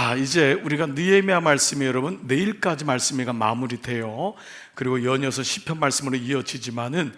자, 이제 우리가 느헤미야 말씀이 여러분 내일까지 말씀이가 마무리돼요. 그리고 연이어서 시편 말씀으로 이어지지만은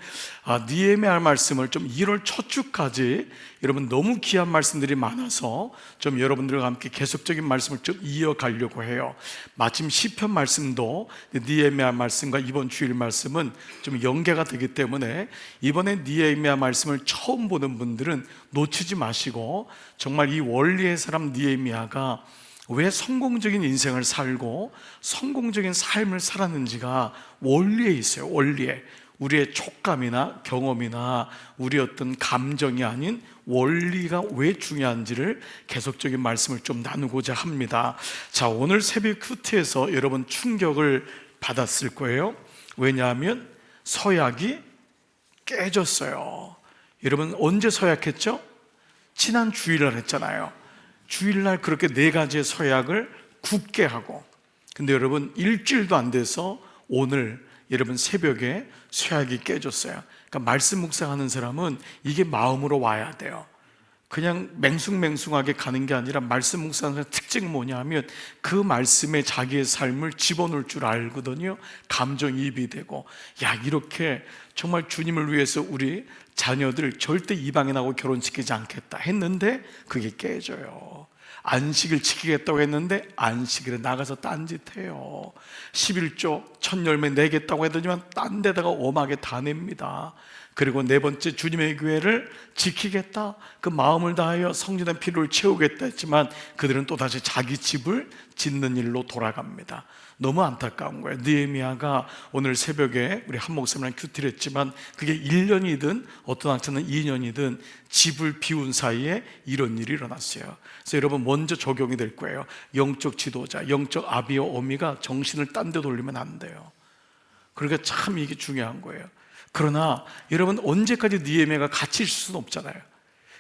느헤미야 말씀을 좀 1월 첫 주까지 여러분 너무 귀한 말씀들이 많아서 좀 여러분들과 함께 계속적인 말씀을 좀 이어가려고 해요. 마침 시편 말씀도 느헤미야 말씀과 이번 주일 말씀은 좀 연계가 되기 때문에 이번에 느헤미야 말씀을 처음 보는 분들은 놓치지 마시고, 정말 이 원리의 사람 느헤미야가 왜 성공적인 인생을 살고 성공적인 삶을 살았는지가 원리에 있어요. 원리에. 우리의 촉감이나 경험이나 우리 어떤 감정이 아닌 원리가 왜 중요한지를 계속적인 말씀을 좀 나누고자 합니다. 자, 오늘 새벽 큐티에서 여러분 충격을 받았을 거예요. 왜냐하면 서약이 깨졌어요. 여러분 언제 서약했죠? 지난 주일날 했잖아요. 주일날 그렇게 4가지의 서약을 굳게 하고, 근데 여러분 일주일도 안 돼서 오늘 여러분 새벽에 서약이 깨졌어요. 그러니까 말씀 묵상하는 사람은 이게 마음으로 와야 돼요. 그냥 맹숭맹숭하게 가는 게 아니라 말씀 묵상하는 특징이 뭐냐 하면 그 말씀에 자기의 삶을 집어넣을 줄 알거든요. 감정이입이 되고, 야, 이렇게 정말 주님을 위해서 우리 자녀들 절대 이방인하고 결혼시키지 않겠다 했는데 그게 깨져요. 안식일 지키겠다고 했는데 안식일에 나가서 딴짓해요. 11조 첫 열매 내겠다고 했더니만 딴 데다가 엄하게 다 냅니다. 그리고 4번째 주님의 교회를 지키겠다, 그 마음을 다하여 성전의 필요를 채우겠다 했지만 그들은 또다시 자기 집을 짓는 일로 돌아갑니다. 너무 안타까운 거예요. 느헤미야가 오늘 새벽에 우리 한 목사님이랑 큐티를 했지만 그게 1년이든 어떤 학자는 2년이든 집을 비운 사이에 이런 일이 일어났어요. 그래서 여러분 먼저 적용이 될 거예요. 영적 지도자, 영적 아비와 어미가 정신을 딴 데 돌리면 안 돼요. 그러니까 참 이게 중요한 거예요. 그러나 여러분 언제까지 느헤미야가 같이 있을 수는 없잖아요.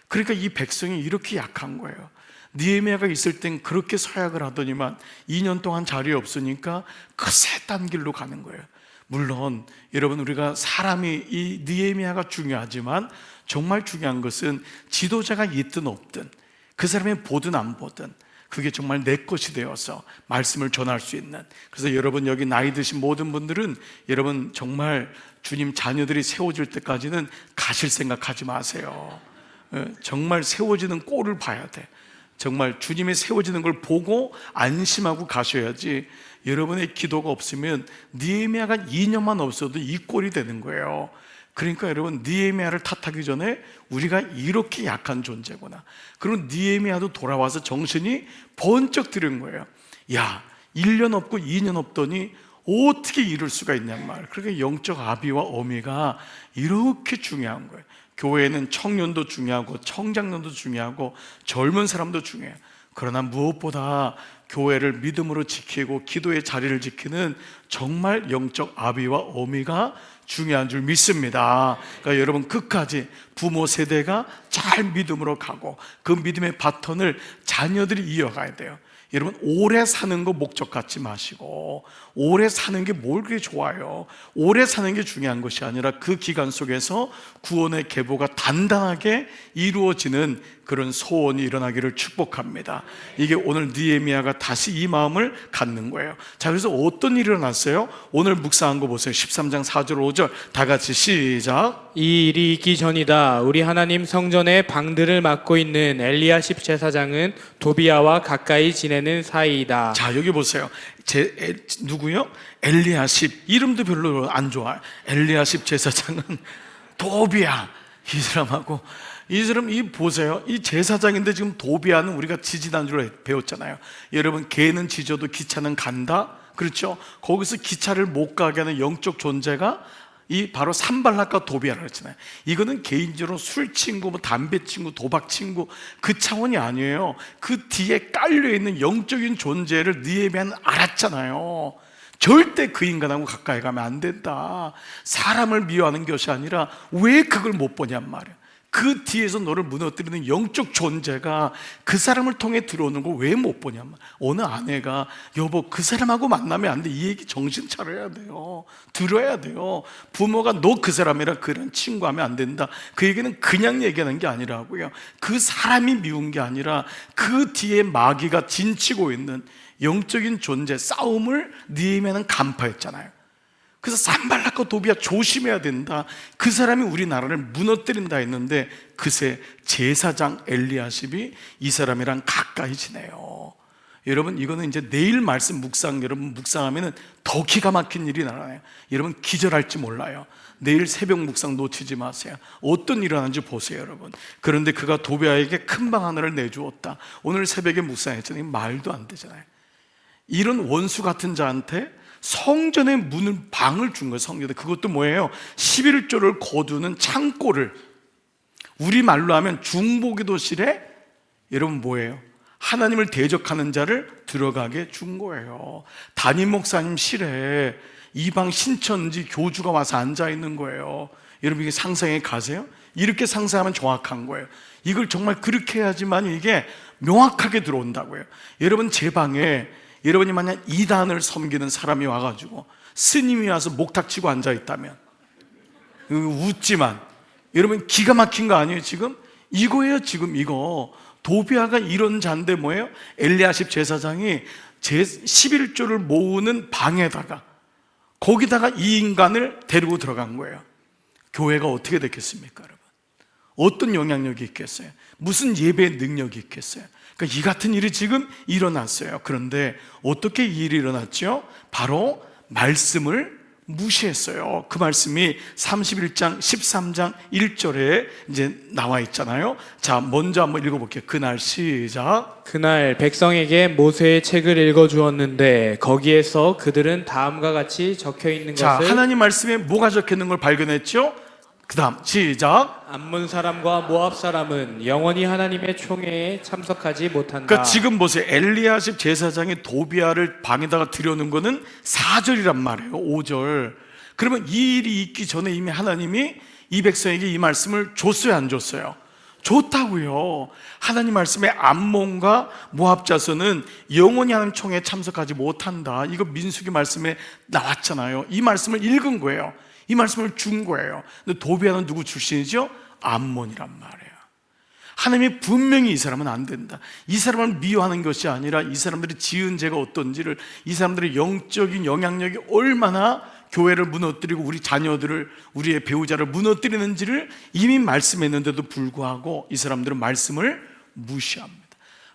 그러니까 이 백성이 이렇게 약한 거예요. 느헤미야가 있을 땐 그렇게 서약을 하더니만 2년 동안 자리에 없으니까 그새 딴 길로 가는 거예요. 물론 여러분 우리가 사람이 이 느헤미야가 중요하지만 정말 중요한 것은 지도자가 있든 없든 그 사람이 보든 안 보든 그게 정말 내 것이 되어서 말씀을 전할 수 있는, 그래서 여러분 여기 나이 드신 모든 분들은 여러분 정말 주님 자녀들이 세워질 때까지는 가실 생각하지 마세요. 정말 세워지는 꼴을 봐야 돼. 정말 주님이 세워지는 걸 보고 안심하고 가셔야지. 여러분의 기도가 없으면 느헤미야가 2년만 없어도 이 꼴이 되는 거예요. 그러니까 여러분 느헤미야를 탓하기 전에 우리가 이렇게 약한 존재구나. 그리고 느헤미야도 돌아와서 정신이 번쩍 들은 거예요. 야, 1년 없고 2년 없더니 어떻게 이럴 수가 있냔 말. 그러니까 영적 아비와 어미가 이렇게 중요한 거예요. 교회는 청년도 중요하고 청장년도 중요하고 젊은 사람도 중요해요. 그러나 무엇보다 교회를 믿음으로 지키고 기도의 자리를 지키는 정말 영적 아비와 어미가 중요한 줄 믿습니다. 그러니까 여러분 끝까지 부모 세대가 잘 믿음으로 가고 그 믿음의 바톤을 자녀들이 이어가야 돼요. 여러분 오래 사는 거 목적 갖지 마시고, 오래 사는 게 뭘 그렇게 좋아요. 오래 사는 게 중요한 것이 아니라 그 기간 속에서 구원의 계보가 단단하게 이루어지는 그런 소원이 일어나기를 축복합니다. 이게 오늘 느헤미야가 다시 이 마음을 갖는 거예요. 자, 그래서 어떤 일이 일어났어요? 오늘 묵상한 거 보세요. 13장 4절 5절 다 같이 시작. 이 일이 있기 전이다. 우리 하나님 성전의 방들을 맡고 있는 엘리야십 제사장은 도비야와 가까이 지내는 사이이다. 자, 여기 보세요. 누구요? 엘리야십. 이름도 별로 안 좋아. 엘리야십 제사장은 도비야. 이 사람하고 이 사람 이 보세요. 이 제사장인데 지금 도비야는 우리가 지지난주로 배웠잖아요. 여러분 개는 지져도 기차는 간다. 그렇죠? 거기서 기차를 못 가게 하는 영적 존재가 이 바로 산발락과 도비야라고 했잖아요. 이거는 개인적으로 술 친구, 뭐 담배 친구, 도박 친구 그 차원이 아니에요. 그 뒤에 깔려있는 영적인 존재를 느헤미야는 알았잖아요. 절대 그 인간하고 가까이 가면 안 된다. 사람을 미워하는 것이 아니라 왜 그걸 못 보냔 말이에요. 그 뒤에서 너를 무너뜨리는 영적 존재가 그 사람을 통해 들어오는 거 왜 못 보냐면, 어느 아내가 여보 그 사람하고 만나면 안 돼, 이 얘기 정신 차려야 돼요, 들어야 돼요. 부모가 너 그 사람이랑 그런 친구하면 안 된다, 그 얘기는 그냥 얘기하는 게 아니라고요. 그 사람이 미운 게 아니라 그 뒤에 마귀가 진치고 있는 영적인 존재 싸움을 느헤미야는 간파했잖아요. 그래서 산발락과 도비야 조심해야 된다, 그 사람이 우리나라를 무너뜨린다 했는데 그새 제사장 엘리야십이 이 사람이랑 가까이 지내요. 여러분, 이거는 이제 내일 말씀 여러분 묵상하면 더 기가 막힌 일이 일어나요. 여러분 기절할지 몰라요. 내일 새벽 묵상 놓치지 마세요. 어떤 일이 일어나는지 보세요, 여러분. 그런데 그가 도비야에게 큰 방 하나를 내주었다. 오늘 새벽에 묵상했잖아요. 말도 안 되잖아요. 이런 원수 같은 자한테 성전의 문을, 방을 준 거예요. 성전에. 그것도 뭐예요? 11조를 거두는 창고를, 우리말로 하면 중보기도실에 여러분 뭐예요? 하나님을 대적하는 자를 들어가게 준 거예요. 담임 목사님 실에 이방 신천지 교주가 와서 앉아 있는 거예요. 여러분 이게 상상해 가세요? 이렇게 상상하면 정확한 거예요. 이걸 정말 그렇게 해야지만 이게 명확하게 들어온다고요. 여러분 제 방에 여러분이 만약 이단을 섬기는 사람이 와가지고 스님이 와서 목탁치고 앉아있다면, 웃지만 여러분 기가 막힌 거 아니에요? 지금 이거예요. 지금 이거 도비야가 이런 자인데 뭐예요? 엘리야십 제사장이 11조를 모으는 방에다가 거기다가 이 인간을 데리고 들어간 거예요. 교회가 어떻게 됐겠습니까, 여러분? 어떤 영향력이 있겠어요? 무슨 예배의 능력이 있겠어요? 그러니까 이 같은 일이 지금 일어났어요. 그런데 어떻게 이 일이 일어났죠? 바로 말씀을 무시했어요. 그 말씀이 31장 13장 1절에 이제 나와 있잖아요. 자, 먼저 한번 읽어볼게요. 그날 시작. 그날 백성에게 모세의 책을 읽어주었는데 거기에서 그들은 다음과 같이 적혀 있는 자, 것을, 하나님 말씀에 뭐가 적혀 있는 걸 발견했죠? 그 다음 시작. 암몬 사람과 모압 사람은 영원히 하나님의 총회에 참석하지 못한다. 그러니까 지금 보세요. 엘리야십 제사장이 도비야를 방에다가 들여놓은 거는 4절이란 말이에요. 5절. 그러면 이 일이 있기 전에 이미 하나님이 이 백성에게 이 말씀을 줬어요, 안 줬어요? 좋다고요. 하나님 말씀에 암몬과 모압 자손은 영원히 하나님 총회에 참석하지 못한다, 이거 민수기 말씀에 나왔잖아요. 이 말씀을 읽은 거예요. 이 말씀을 준 거예요. 근데 도비야는 누구 출신이죠? 암몬이란 말이에요. 하나님이 분명히 이 사람은 안 된다, 이 사람을 미워하는 것이 아니라 이 사람들이 지은 죄가 어떤지를, 이 사람들의 영적인 영향력이 얼마나 교회를 무너뜨리고 우리 자녀들을, 우리의 배우자를 무너뜨리는지를 이미 말씀했는데도 불구하고 이 사람들은 말씀을 무시합니다.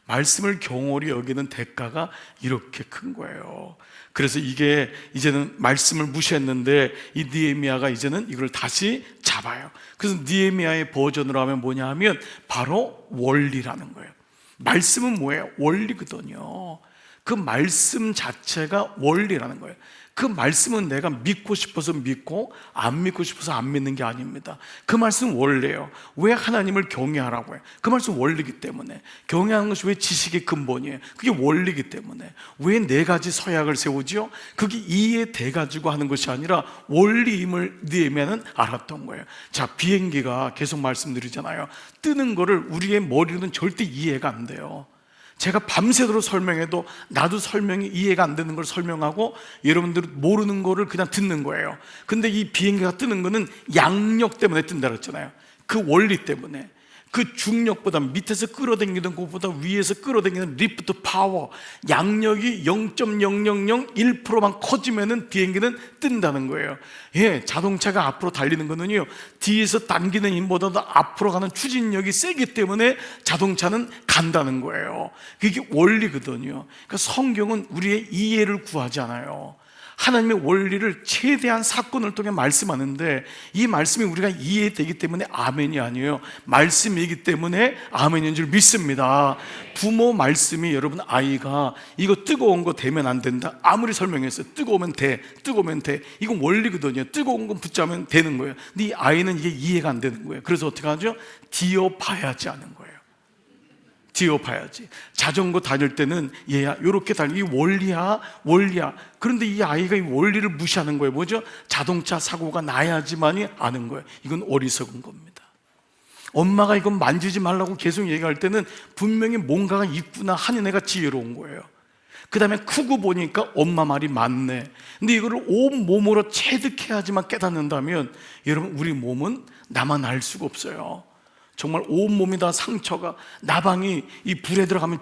말씀을 경홀히 여기는 대가가 이렇게 큰 거예요. 그래서 이게 이제는 말씀을 무시했는데 이 느헤미야가 이제는 이걸 다시 잡아요. 그래서 느헤미야의 버전으로 하면 뭐냐 하면 바로 원리라는 거예요. 말씀은 뭐예요? 원리거든요. 그 말씀 자체가 원리라는 거예요. 그 말씀은 내가 믿고 싶어서 믿고 안 믿고 싶어서 안 믿는 게 아닙니다. 그 말씀은 원리예요. 왜 하나님을 경외하라고 해요? 그 말씀은 원리이기 때문에. 경외하는 것이 왜 지식의 근본이에요? 그게 원리이기 때문에. 왜 네 가지 서약을 세우지요? 그게 이해돼 가지고 하는 것이 아니라 원리임을 느헤미야는 알았던 거예요. 자, 비행기가 계속 말씀드리잖아요. 뜨는 거를 우리의 머리로는 절대 이해가 안 돼요. 제가 밤새도록 설명해도 나도 설명이 이해가 안 되는 걸 설명하고 여러분들은 모르는 거를 그냥 듣는 거예요. 근데 이 비행기가 뜨는 거는 양력 때문에 뜬다 그랬잖아요. 그 원리 때문에. 그 중력보다, 밑에서 끌어당기는 것보다 위에서 끌어당기는 리프트 파워, 양력이 0.0001%만 커지면은 비행기는 뜬다는 거예요. 예, 자동차가 앞으로 달리는 거는요, 뒤에서 당기는 힘보다도 앞으로 가는 추진력이 세기 때문에 자동차는 간다는 거예요. 그게 원리거든요. 그러니까 성경은 우리의 이해를 구하지 않아요. 하나님의 원리를 최대한 사건을 통해 말씀하는데 이 말씀이 우리가 이해되기 때문에 아멘이 아니에요. 말씀이기 때문에 아멘인 줄 믿습니다. 부모 말씀이, 여러분 아이가 이거 뜨거운 거 대면 안 된다, 아무리 설명했어요. 뜨거우면 돼, 뜨거우면 돼, 이건 원리거든요. 뜨거운 건 붙자면 되는 거예요. 근데 이 아이는 이게 이해가 안 되는 거예요. 그래서 어떻게 하죠? 뒤어봐야지 하는 거예요. 뒤어봐야지. 자전거 다닐 때는 얘야 요렇게 달리, 이 원리야. 그런데 이 아이가 이 원리를 무시하는 거예요. 뭐죠? 자동차 사고가 나야지만이 아는 거예요. 이건 어리석은 겁니다. 엄마가 이건 만지지 말라고 계속 얘기할 때는 분명히 뭔가가 있구나 하는 애가 지혜로운 거예요. 그 다음에 크고 보니까 엄마 말이 맞네. 근데 이거를 온 몸으로 체득해야지만 깨닫는다면 여러분, 우리 몸은 나만 알 수가 없어요. 정말 온 몸이 다 상처가, 나방이 이 불에 들어가면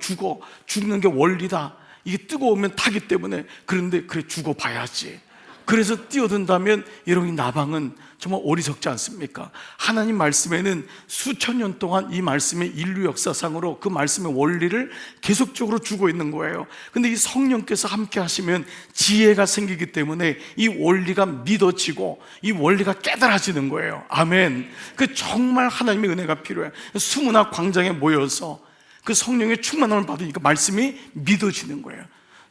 죽는 게 원리다. 이게 뜨거우면 타기 때문에. 그런데 그래, 죽어봐야지. 그래서 뛰어든다면 여러분, 이 나방은 정말 어리석지 않습니까? 하나님 말씀에는 수천 년 동안 이 말씀의 인류 역사상으로 그 말씀의 원리를 계속적으로 주고 있는 거예요. 근데 이 성령께서 함께 하시면 지혜가 생기기 때문에 이 원리가 믿어지고 이 원리가 깨달아지는 거예요. 아멘. 그 정말 하나님의 은혜가 필요해요. 수문학 광장에 모여서 그 성령의 충만함을 받으니까 말씀이 믿어지는 거예요.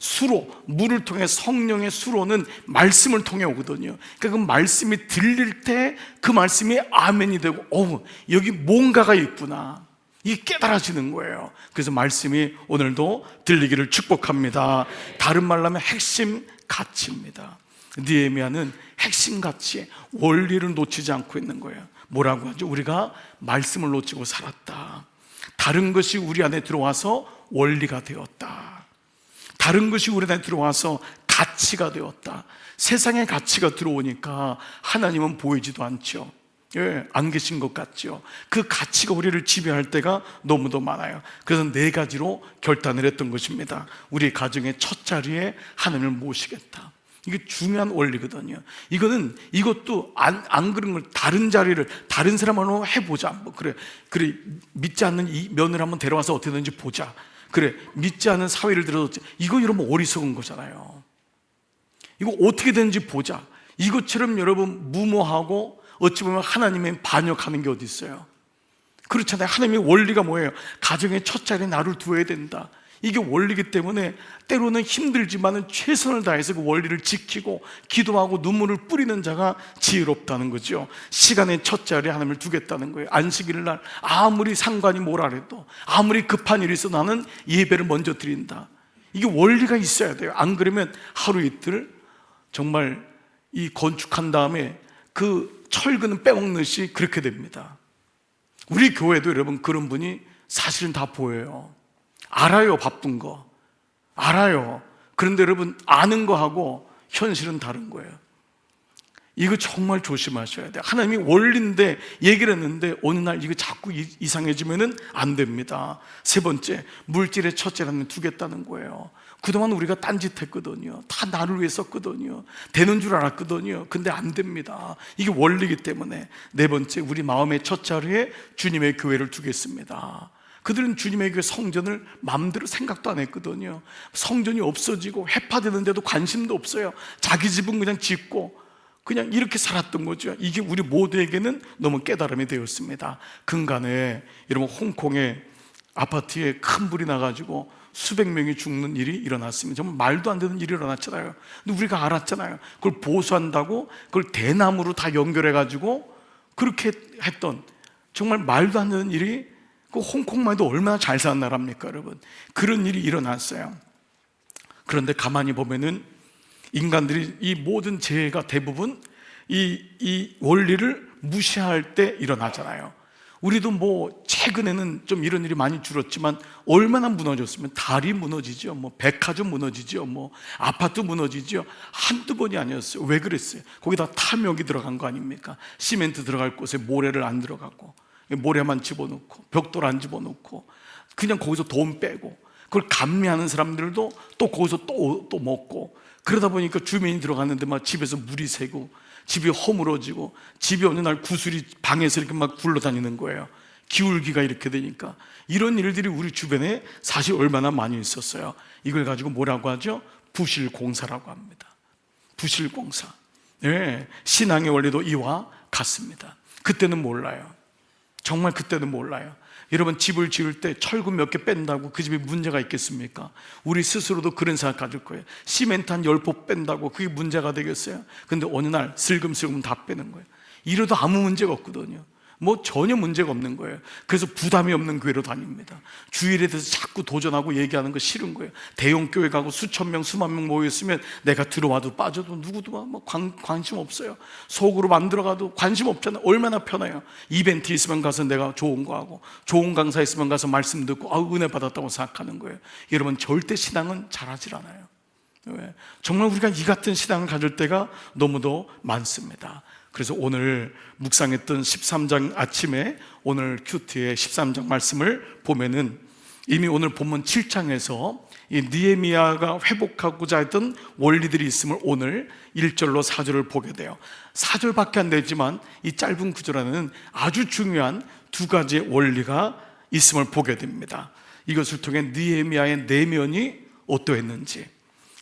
수로, 물을 통해, 성령의 수로는 말씀을 통해 오거든요. 그러니까 그 말씀이 들릴 때 그 말씀이 아멘이 되고, 여기 뭔가가 있구나, 이게 깨달아지는 거예요. 그래서 말씀이 오늘도 들리기를 축복합니다. 다른 말로 하면 핵심 가치입니다. 느헤미야는 핵심 가치, 원리를 놓치지 않고 있는 거예요. 뭐라고 하죠? 우리가 말씀을 놓치고 살았다. 다른 것이 우리 안에 들어와서 원리가 되었다. 다른 것이 우리 안에 들어와서 가치가 되었다. 세상의 가치가 들어오니까 하나님은 보이지도 않죠. 안 계신 것 같죠. 그 가치가 우리를 지배할 때가 너무도 많아요. 그래서 4가지로 결단을 했던 것입니다. 우리 가정의 첫 자리에 하나님을 모시겠다. 이게 중요한 원리거든요. 이것도 안 그런 걸, 다른 자리를 다른 사람으로 해보자. 그래 믿지 않는 이 며느리 한번 데려와서 어떻게 되는지 보자. 그래, 믿지 않는 사회를 들어서, 이거 여러분 어리석은 거잖아요. 이거 어떻게 되는지 보자. 이것처럼 여러분 무모하고 어찌 보면 하나님의 반역하는 게 어디 있어요? 그렇잖아요. 하나님의 원리가 뭐예요? 가정의 첫 자리에 나를 두어야 된다. 이게 원리이기 때문에 때로는 힘들지만 최선을 다해서 그 원리를 지키고 기도하고 눈물을 뿌리는 자가 지혜롭다는 거죠. 시간의 첫 자리에 하나님을 두겠다는 거예요. 안식일 날 아무리 상관이 뭐라 해도, 아무리 급한 일이 있어 나는 예배를 먼저 드린다. 이게 원리가 있어야 돼요. 안 그러면 하루 이틀 정말 이 건축한 다음에 그 철근은 빼먹듯이 그렇게 됩니다. 우리 교회도 여러분 그런 분이 사실은 다 보여요. 알아요. 바쁜 거 알아요. 그런데 여러분, 아는 거하고 현실은 다른 거예요. 이거 정말 조심하셔야 돼요. 하나님이 원리인데 얘기를 했는데 어느 날 이거 자꾸 이상해지면 안 됩니다. 3번째, 물질의 첫째라는 두겠다는 거예요. 그동안 우리가 딴짓했거든요. 다 나를 위해 썼거든요. 되는 줄 알았거든요. 근데 안 됩니다. 이게 원리이기 때문에. 4번째, 우리 마음의 첫 자리에 주님의 교회를 두겠습니다. 그들은 주님의 교회 성전을 마음대로 생각도 안 했거든요. 성전이 없어지고 해파되는데도 관심도 없어요. 자기 집은 그냥 짓고 그냥 이렇게 살았던 거죠. 이게 우리 모두에게는 너무 깨달음이 되었습니다. 근간에 여러분, 홍콩의 아파트에 큰 불이 나가지고 수백 명이 죽는 일이 일어났습니다. 정말 말도 안 되는 일이 일어났잖아요. 근데 우리가 알았잖아요. 그걸 보수한다고 그걸 대나무로 다 연결해가지고 그렇게 했던, 정말 말도 안 되는 일이, 그 홍콩만 해도 얼마나 잘 사는 나라입니까 여러분. 그런 일이 일어났어요. 그런데 가만히 보면은 인간들이 이 모든 재해가 대부분 이 원리를 무시할 때 일어나잖아요. 우리도 뭐 최근에는 좀 이런 일이 많이 줄었지만 얼마나 무너졌으면, 다리 무너지죠, 뭐 백화점 무너지죠, 뭐 아파트 무너지죠. 한두 번이 아니었어요. 왜 그랬어요? 거기다 탐욕이 들어간 거 아닙니까? 시멘트 들어갈 곳에 모래를 안 들어가고, 모래만 집어넣고 벽돌 안 집어넣고 그냥 거기서 돈 빼고, 그걸 감미하는 사람들도 또 거기서 또 먹고, 그러다 보니까 주민이 들어갔는데 막 집에서 물이 새고 집이 허물어지고, 집이 어느 날 구슬이 방에서 이렇게 막 굴러다니는 거예요. 기울기가 이렇게 되니까. 이런 일들이 우리 주변에 사실 얼마나 많이 있었어요. 이걸 가지고 뭐라고 하죠? 부실공사라고 합니다. 부실공사. 네, 신앙의 원리도 이와 같습니다. 그때는 몰라요. 정말 그때는 몰라요. 여러분, 집을 지을 때 철근 몇 개 뺀다고 그 집에 문제가 있겠습니까? 우리 스스로도 그런 생각 가질 거예요. 시멘트 한 10포 뺀다고 그게 문제가 되겠어요? 근데 어느 날 슬금슬금 다 빼는 거예요. 이래도 아무 문제가 없거든요. 뭐 전혀 문제가 없는 거예요. 그래서 부담이 없는 교회로 다닙니다. 주일에 대해서 자꾸 도전하고 얘기하는 거 싫은 거예요. 대형 교회 가고 수천 명, 수만 명 모였으면 내가 들어와도 빠져도 누구도 뭐 관심 없어요. 속으로 만들어가도 관심 없잖아요. 얼마나 편해요. 이벤트 있으면 가서 내가 좋은 거 하고, 좋은 강사 있으면 가서 말씀 듣고 은혜 받았다고 생각하는 거예요. 여러분, 절대 신앙은 잘하질 않아요. 왜? 정말 우리가 이 같은 신앙을 가질 때가 너무도 많습니다. 그래서 오늘 묵상했던 13장 아침에 오늘 큐티의 13장 말씀을 보면은 이미 오늘 본문 7장에서 이 느헤미야가 회복하고자 했던 원리들이 있음을 오늘 1절로 4절을 보게 돼요. 4절밖에 안 되지만 이 짧은 구절 안에는 아주 중요한 두 가지의 원리가 있음을 보게 됩니다. 이것을 통해 느헤미야의 내면이 어떠했는지,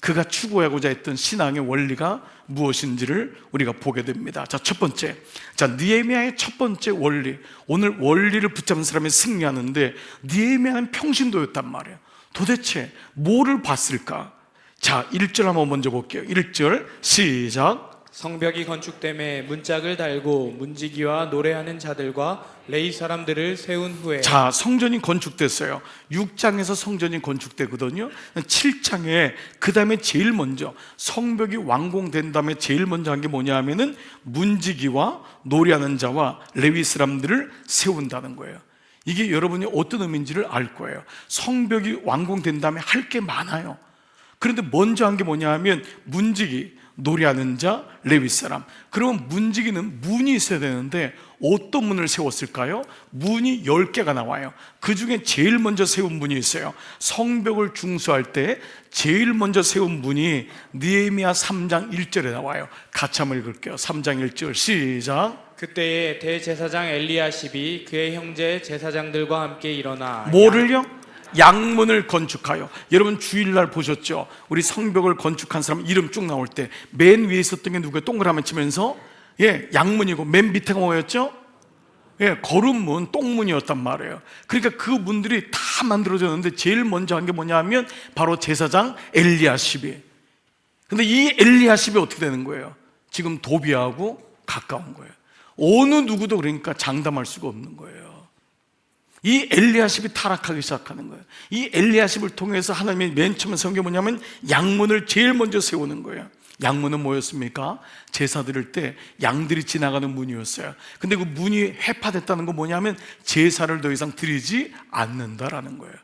그가 추구하고자 했던 신앙의 원리가 무엇인지를 우리가 보게 됩니다. 자, 첫 번째, 느헤미야의 첫 번째 원리, 오늘 원리를 붙잡은 사람이 승리하는데 느헤미야는 평신도였단 말이에요. 도대체 뭐를 봤을까? 자, 1절 한번 먼저 볼게요. 1절 시작. 성벽이 건축됨에 문짝을 달고 문지기와 노래하는 자들과 레위 사람들을 세운 후에. 자, 성전이 건축됐어요. 6장에서 성전이 건축되거든요. 7장에 그 다음에 제일 먼저 성벽이 완공된 다음에 제일 먼저 한 게 뭐냐 하면은 문지기와 노래하는 자와 레위 사람들을 세운다는 거예요. 이게 여러분이 어떤 의미인지를 알 거예요. 성벽이 완공된 다음에 할 게 많아요. 그런데 먼저 한 게 뭐냐 하면 문지기, 노래하는 자, 레위 사람. 그러면 문지기는 문이 있어야 되는데 어떤 문을 세웠을까요? 문이 10개가 나와요. 그 중에 제일 먼저 세운 문이 있어요. 성벽을 중수할 때 제일 먼저 세운 문이 느헤미야 3장 1절에 나와요. 같이 한번 읽을게요. 3장 1절 시작. 그때에 대제사장 엘리야십이 그의 형제 제사장들과 함께 일어나. 뭐를요? 양문을 건축하여. 여러분 주일날 보셨죠? 우리 성벽을 건축한 사람 이름 쭉 나올 때 맨 위에 있었던 게 누구예요? 동그라미 치면서 양문이고 맨 밑에가 뭐였죠? 거름문, 똥문이었단 말이에요. 그러니까 그 문들이 다 만들어졌는데 제일 먼저 한 게 뭐냐 하면 바로 제사장 엘리야십이. 근데 이 엘리야십이 어떻게 되는 거예요? 지금 도비하고 가까운 거예요. 어느 누구도 그러니까 장담할 수가 없는 거예요. 이 엘리야십이 타락하기 시작하는 거예요. 이 엘리야십을 통해서 하나님이 맨 처음에 세운 게 뭐냐면 양문을 제일 먼저 세우는 거예요. 양문은 뭐였습니까? 제사 드릴 때 양들이 지나가는 문이었어요. 근데 그 문이 해파됐다는 건 뭐냐면 제사를 더 이상 드리지 않는다라는 거예요.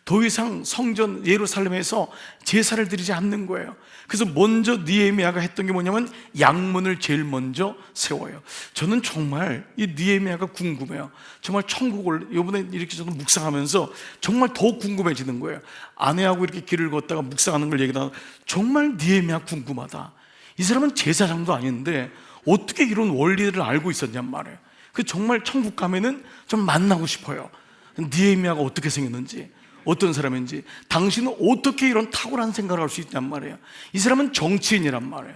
더 이상 성전 예루살렘에서 제사를 드리지 않는 거예요. 그래서 먼저 느헤미야가 했던 게 뭐냐면 양문을 제일 먼저 세워요. 저는 정말 이 느헤미야가 궁금해요. 정말 천국을 이번에 이렇게 저도 묵상하면서 정말 더 궁금해지는 거예요. 아내하고 이렇게 길을 걷다가 묵상하는 걸 얘기하다가 정말 느헤미야 궁금하다. 이 사람은 제사장도 아닌데 어떻게 이런 원리를 알고 있었냔 말이에요. 그 정말 천국 가면은 좀 만나고 싶어요. 느헤미야가 어떻게 생겼는지, 어떤 사람인지, 당신은 어떻게 이런 탁월한 생각을 할 수 있냔 말이에요. 이 사람은 정치인이란 말이에요.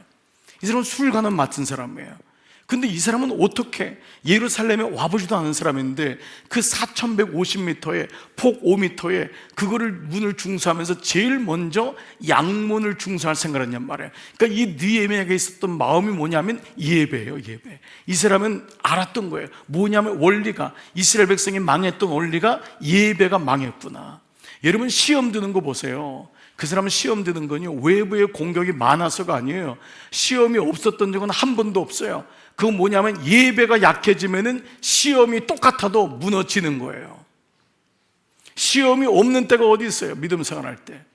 이 사람은 술관을 맡은 사람이에요. 근데 이 사람은 어떻게 예루살렘에 와보지도 않은 사람인데 그 4150m에 폭 5m에 그거를 문을 중수하면서 제일 먼저 양문을 중수할 생각을 했냔 말이에요. 그러니까 이 느헤미야에게 있었던 마음이 뭐냐면 예배예요. 예배. 이 사람은 알았던 거예요. 뭐냐면 원리가, 이스라엘 백성이 망했던 원리가 예배가 망했구나. 여러분 시험 드는 거 보세요. 그 사람은 시험 드는 건요 외부의 공격이 많아서가 아니에요. 시험이 없었던 적은 한 번도 없어요. 그건 뭐냐면 예배가 약해지면은 시험이 똑같아도 무너지는 거예요. 시험이 없는 때가 어디 있어요? 믿음 생활할 때.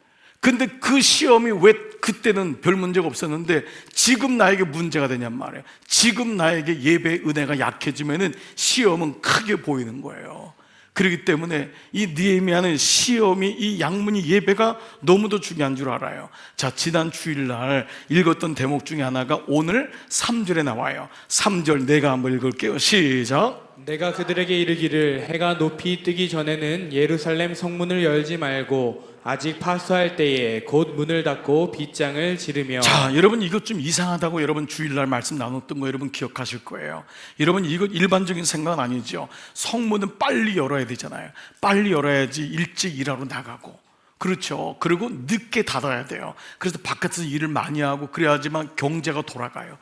근데 그 시험이 왜 그때는 별 문제가 없었는데 지금 나에게 문제가 되냔 말이에요. 지금 나에게 예배의 은혜가 약해지면은 시험은 크게 보이는 거예요. 그렇기 때문에 이 느헤미야는 시험이, 이 양문이 예배가 너무도 중요한 줄 알아요. 자, 지난 주일날 읽었던 대목 중에 하나가 오늘 3절에 나와요. 3절 내가 한번 읽을게요. 시작. 내가 그들에게 이르기를 해가 높이 뜨기 전에는 예루살렘 성문을 열지 말고 아직 파수할 때에 곧 문을 닫고 빗장을 지르며. 자, 여러분 이것 좀 이상하다고 여러분 주일날 말씀 나눴던 거 여러분 기억하실 거예요. 여러분 이거 일반적인 생각은 아니죠. 성문은 빨리 열어야 되잖아요. 빨리 열어야지 일찍 일하러 나가고, 그렇죠. 그리고 늦게 닫아야 돼요. 그래서 바깥에서 일을 많이 하고 그래야지만 경제가 돌아가요.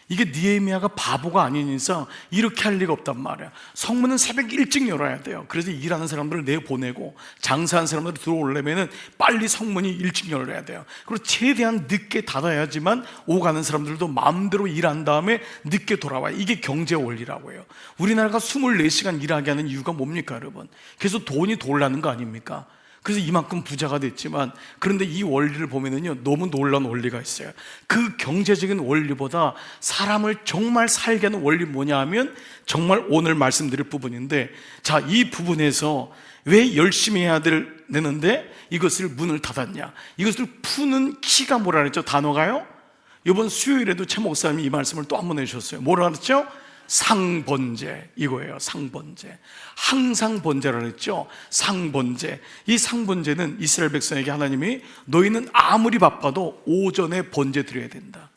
이게 느헤미야가 바보가 아닌 이상 이렇게 할 리가 없단 말이야. 성문은 새벽 일찍 열어야 돼요. 그래서 일하는 사람들을 내보내고 장사하는 사람들이 들어오려면 빨리 성문이 일찍 열어야 돼요. 그리고 최대한 늦게 닫아야지만 오가는 사람들도 마음대로 일한 다음에 늦게 돌아와요. 이게 경제 원리라고 해요. 우리나라가 24시간 일하게 하는 이유가 뭡니까, 여러분? 그래서 돈이 돌라는 거 아닙니까? 그래서 이만큼 부자가 됐지만, 그런데 이 원리를 보면은요, 너무 놀라운 원리가 있어요. 그 경제적인 원리보다 사람을 정말 살게 하는 원리 뭐냐 하면, 정말 오늘 말씀드릴 부분인데, 자, 이 부분에서 왜 열심히 해야 되는데 이것을 문을 닫았냐, 이것을 푸는 키가 뭐라 그랬죠? 단어가요? 이번 수요일에도 최 목사님이 이 말씀을 또 한 번 해주셨어요. 뭐라 그랬죠? 상번제, 이거예요. 상번제. 항상 번제라 그랬죠. 상번제. 이 상번제는 이스라엘 백성에게 하나님이 너희는 아무리 바빠도 오전에 번제 드려야 된다.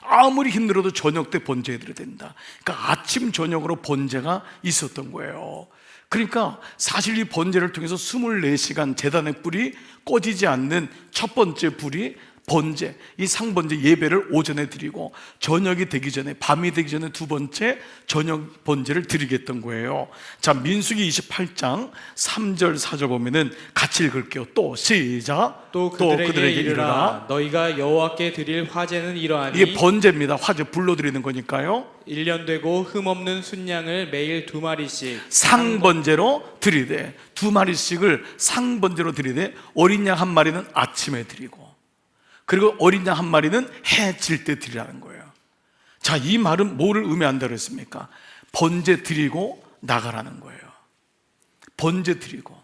아무리 힘들어도 저녁 때 번제 드려야 된다. 그러니까 아침 저녁으로 번제가 있었던 거예요. 그러니까 사실 이 번제를 통해서 24시간 제단의 불이 꺼지지 않는 첫 번째 불이 번제, 이 상번제 예배를 오전에 드리고 저녁이 되기 전에, 밤이 되기 전에 두 번째 저녁 번제를 드리겠던 거예요. 자, 민수기 28장 3절 4절 보면은 같이 읽을게요. 또 시작. 또 그들에게 이르라 너희가 여호와께 드릴 화제는 이러하니, 이게 번제입니다. 화제 불러드리는 거니까요. 1년 되고 흠없는 순양을 매일 2마리씩 상번제로 드리되, 2마리씩을 상번제로 드리되 어린 양 1마리는 아침에 드리고, 그리고 어린 양 1마리는 해 질 때 드리라는 거예요. 자, 이 말은 뭐를 의미한다고 했습니까? 번제 드리고 나가라는 거예요. 번제 드리고.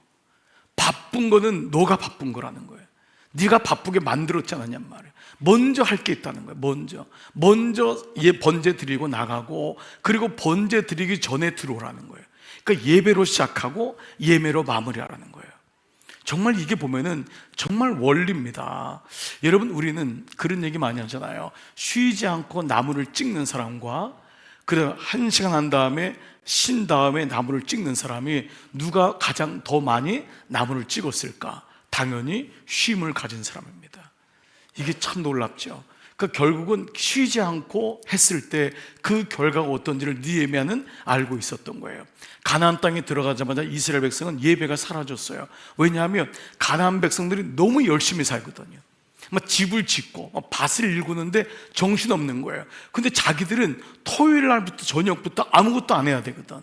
바쁜 거는 너가 바쁜 거라는 거예요. 네가 바쁘게 만들었지 않았냔 말이에요. 먼저 할 게 있다는 거예요. 먼저 번제 드리고 나가고, 그리고 번제 드리기 전에 들어오라는 거예요. 그러니까 예배로 시작하고 예매로 마무리하라는 거예요. 정말 이게 보면은 정말 원리입니다. 여러분, 우리는 그런 얘기 많이 하잖아요. 쉬지 않고 나무를 찍는 사람과 그다음 1시간 한 다음에 쉰 다음에 나무를 찍는 사람이 누가 가장 더 많이 나무를 찍었을까? 당연히 쉼을 가진 사람입니다. 이게 참 놀랍죠. 그러니까 결국은 쉬지 않고 했을 때 그 결과가 어떤지를 느헤미야는 알고 있었던 거예요. 가나안 땅에 들어가자마자 이스라엘 백성은 예배가 사라졌어요. 왜냐하면 가나안 백성들이 너무 열심히 살거든요. 막 집을 짓고 막 밭을 일구는데 정신없는 거예요. 근데 자기들은 토요일 날부터 저녁부터 아무것도 안 해야 되거든.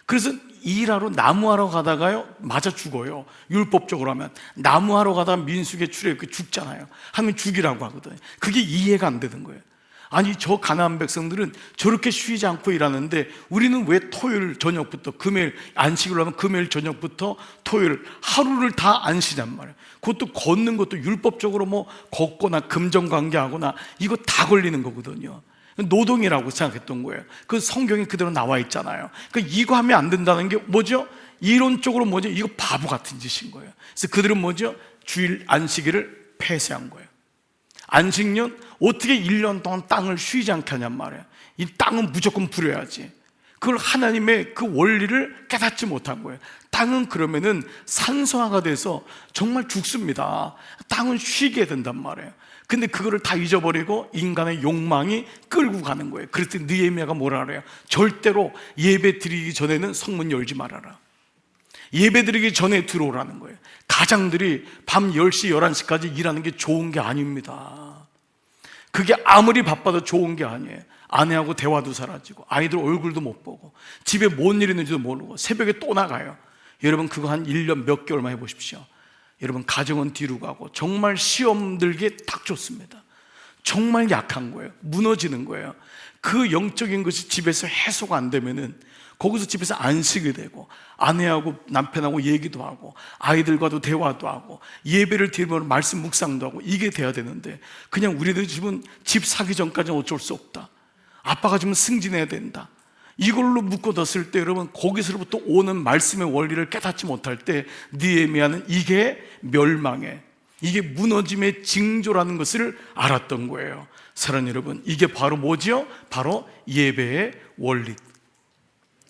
그래서 일하러 나무하러 가다가요 맞아 죽어요. 율법적으로 하면 나무하러 가다가 민수기에 출애굽 죽잖아요. 하면 죽이라고 하거든요. 그게 이해가 안 되는 거예요. 아니, 저 가나안 백성들은 저렇게 쉬지 않고 일하는데 우리는 왜 토요일 저녁부터, 금요일 안식일로 하면 금요일 저녁부터 토요일 하루를 다 안 쉬냔 말이에요. 그것도 걷는 것도 율법적으로 뭐 걷거나 금전관계하거나 이거 다 걸리는 거거든요. 노동이라고 생각했던 거예요. 그 성경에 그대로 나와 있잖아요. 그러니까 이거 하면 안 된다는 게 뭐죠? 이론적으로 뭐죠? 이거 바보 같은 짓인 거예요. 그래서 그들은 뭐죠? 주일 안식일을 폐쇄한 거예요. 안식년 어떻게 1년 동안 땅을 쉬지 않게 하냔 말이에요. 이 땅은 무조건 부려야지. 그걸 하나님의 그 원리를 깨닫지 못한 거예요. 땅은 그러면은 산소화가 돼서 정말 죽습니다. 땅은 쉬게 된단 말이에요. 근데 그거를 다 잊어버리고 인간의 욕망이 끌고 가는 거예요. 그래서 느헤미야가 뭐라 그래요? 절대로 예배 드리기 전에는 성문 열지 말아라. 예배 드리기 전에 들어오라는 거예요. 가장들이 밤 10시, 11시까지 일하는 게 좋은 게 아닙니다. 그게 아무리 바빠도 좋은 게 아니에요. 아내하고 대화도 사라지고 아이들 얼굴도 못 보고 집에 뭔 일 있는지도 모르고 새벽에 또 나가요. 여러분, 그거 한 1년 몇 개월만 해보십시오. 여러분, 가정은 뒤로 가고 정말 시험 들기에 딱 좋습니다. 정말 약한 거예요. 무너지는 거예요. 그 영적인 것이 집에서 해소가 안 되면은 거기서 집에서 안식이 되고 아내하고 남편하고 얘기도 하고 아이들과도 대화도 하고 예배를 드리면 말씀 묵상도 하고 이게 돼야 되는데, 그냥 우리들 집은 집 사기 전까지는 어쩔 수 없다. 아빠가 지금 승진해야 된다. 이걸로 묶어뒀을 때 여러분, 거기서부터 오는 말씀의 원리를 깨닫지 못할 때 느헤미야는 이게 멸망의, 이게 무너짐의 징조라는 것을 알았던 거예요. 사랑하는 여러분, 이게 바로 뭐죠? 바로 예배의 원리.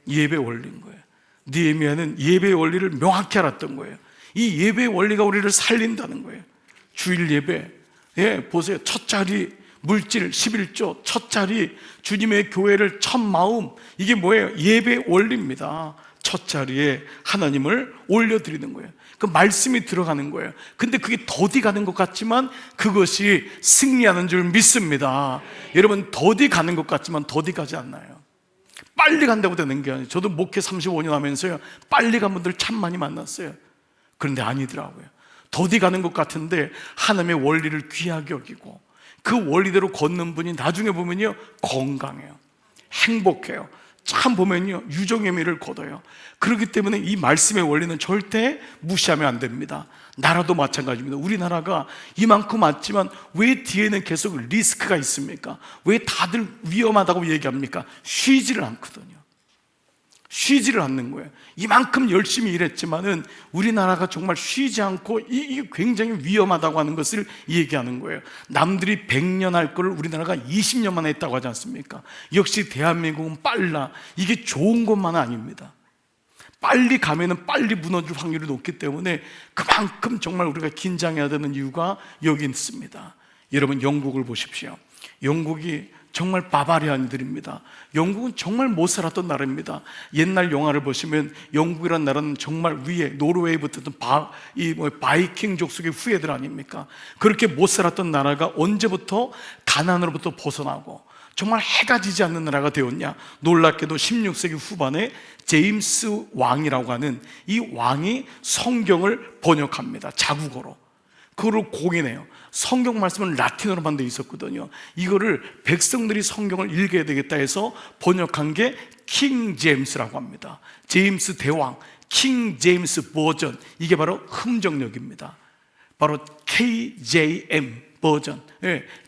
예배의 원리인 거예요. 느헤미야는 예배의 원리를 명확히 알았던 거예요. 이 예배의 원리가 우리를 살린다는 거예요. 주일 예배, 보세요. 첫 자리 물질, 11조, 첫 자리, 주님의 교회를 첫 마음, 이게 뭐예요? 예배 원리입니다. 첫 자리에 하나님을 올려드리는 거예요. 그 말씀이 들어가는 거예요. 근데 그게 더디 가는 것 같지만 그것이 승리하는 줄 믿습니다. 여러분, 더디 가는 것 같지만 더디 가지 않나요? 빨리 간다고 되는 게 아니에요. 저도 목회 35년 하면서요, 빨리 간 분들 참 많이 만났어요. 그런데 아니더라고요. 더디 가는 것 같은데 하나님의 원리를 귀하게 여기고 그 원리대로 걷는 분이 나중에 보면요, 건강해요, 행복해요, 참 보면요, 유종의 미를 거둬요. 그렇기 때문에 이 말씀의 원리는 절대 무시하면 안 됩니다. 나라도 마찬가지입니다. 우리나라가 이만큼 왔지만 왜 뒤에는 계속 리스크가 있습니까? 왜 다들 위험하다고 얘기합니까? 쉬지를 않거든요. 쉬지를 않는 거예요. 이만큼 열심히 일했지만은 우리나라가 정말 쉬지 않고 이게 굉장히 위험하다고 하는 것을 얘기하는 거예요. 남들이 100년 할 거를 우리나라가 20년 만에 했다고 하지 않습니까? 역시 대한민국은 빨라. 이게 좋은 것만은 아닙니다. 빨리 가면은 빨리 무너질 확률이 높기 때문에 그만큼 정말 우리가 긴장해야 되는 이유가 여기 있습니다. 여러분, 영국을 보십시오. 영국이 정말 바바리안들입니다. 영국은 정말 못 살았던 나라입니다. 옛날 영화를 보시면 영국이라는 나라는 정말 위에 노르웨이부터 바이킹 족속의 후예들 아닙니까? 그렇게 못 살았던 나라가 언제부터 가난으로부터 벗어나고 정말 해가 지지 않는 나라가 되었냐? 놀랍게도 16세기 후반에 제임스 왕이라고 하는 이 왕이 성경을 번역합니다. 자국어로. 그거를 공인해요. 성경 말씀은 라틴어로만 되어 있었거든요. 이거를 백성들이 성경을 읽어야 되겠다 해서 번역한 게 킹 제임스라고 합니다. 제임스 대왕, 킹 제임스 버전. 이게 바로 흠정역입니다. 바로 KJM 버전,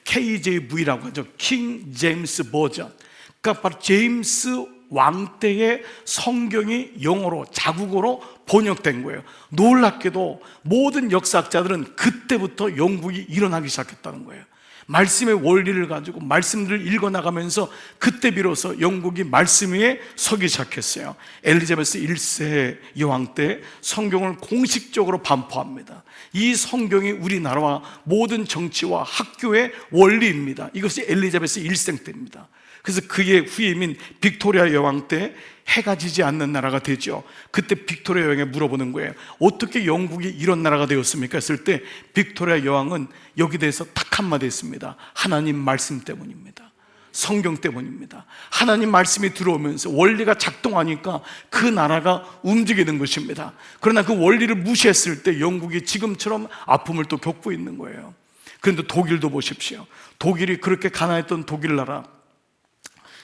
KJV라고 하죠. 킹 제임스 버전. 그러니까 바로 제임스 왕 때의 성경이 영어로, 자국어로 번역된 거예요. 놀랍게도 모든 역사학자들은 그때부터 영국이 일어나기 시작했다는 거예요. 말씀의 원리를 가지고 말씀들을 읽어나가면서 그때 비로소 영국이 말씀 위에 서기 시작했어요. 엘리자베스 1세 여왕 때 성경을 공식적으로 반포합니다. 이 성경이 우리나라와 모든 정치와 학교의 원리입니다. 이것이 엘리자베스 1세 때입니다. 그래서 그의 후임인 빅토리아 여왕 때 해가 지지 않는 나라가 되죠. 그때 빅토리아 여왕에 물어보는 거예요. 어떻게 영국이 이런 나라가 되었습니까? 했을 때 빅토리아 여왕은 여기 대해서 딱 한마디 했습니다. 하나님 말씀 때문입니다. 성경 때문입니다. 하나님 말씀이 들어오면서 원리가 작동하니까 그 나라가 움직이는 것입니다. 그러나 그 원리를 무시했을 때 영국이 지금처럼 아픔을 또 겪고 있는 거예요. 그런데 독일도 보십시오. 독일이 그렇게 가난했던 독일 나라,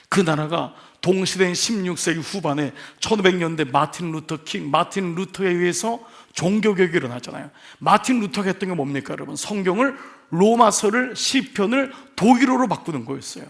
그 나라가 동시대인 16세기 후반에 1500년대 마틴 루터에 의해서 종교개혁이 일어나잖아요. 마틴 루터가 했던 게 뭡니까 여러분? 성경을, 로마서를, 시편을 독일어로 바꾸는 거였어요.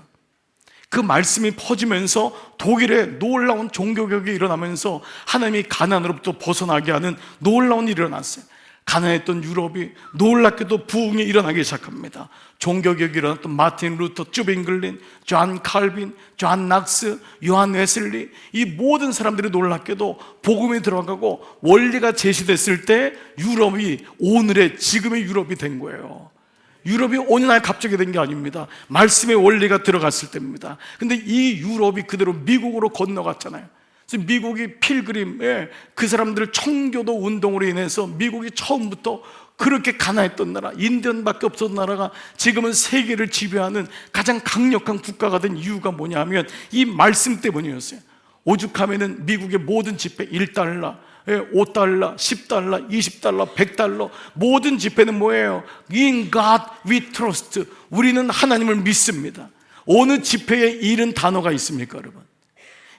그 말씀이 퍼지면서 독일에 놀라운 종교개혁이 일어나면서 하나님이 가난으로부터 벗어나게 하는 놀라운 일이 일어났어요. 가난했던 유럽이 놀랍게도 부흥이 일어나기 시작합니다. 종교개혁이 일어났던 마틴 루터, 쭈빙글린, 존 칼빈, 존 낙스, 요한 웨슬리, 이 모든 사람들이 놀랍게도 복음이 들어가고 원리가 제시됐을 때 유럽이 오늘의 지금의 유럽이 된 거예요. 유럽이 어느 날 갑자기 된 게 아닙니다. 말씀의 원리가 들어갔을 때입니다. 근데 이 유럽이 그대로 미국으로 건너갔잖아요. 그래서 미국이 그 사람들 청교도 운동으로 인해서 미국이 처음부터 그렇게 가난했던 나라, 인디언밖에 없었던 나라가 지금은 세계를 지배하는 가장 강력한 국가가 된 이유가 뭐냐면 이 말씀 때문이었어요. 오죽하면은 미국의 모든 지폐 1달러, 5달러, 10달러, 20달러, 100달러 모든 지폐는 뭐예요? In God we trust. 우리는 하나님을 믿습니다. 어느 지폐에 이런 단어가 있습니까 여러분?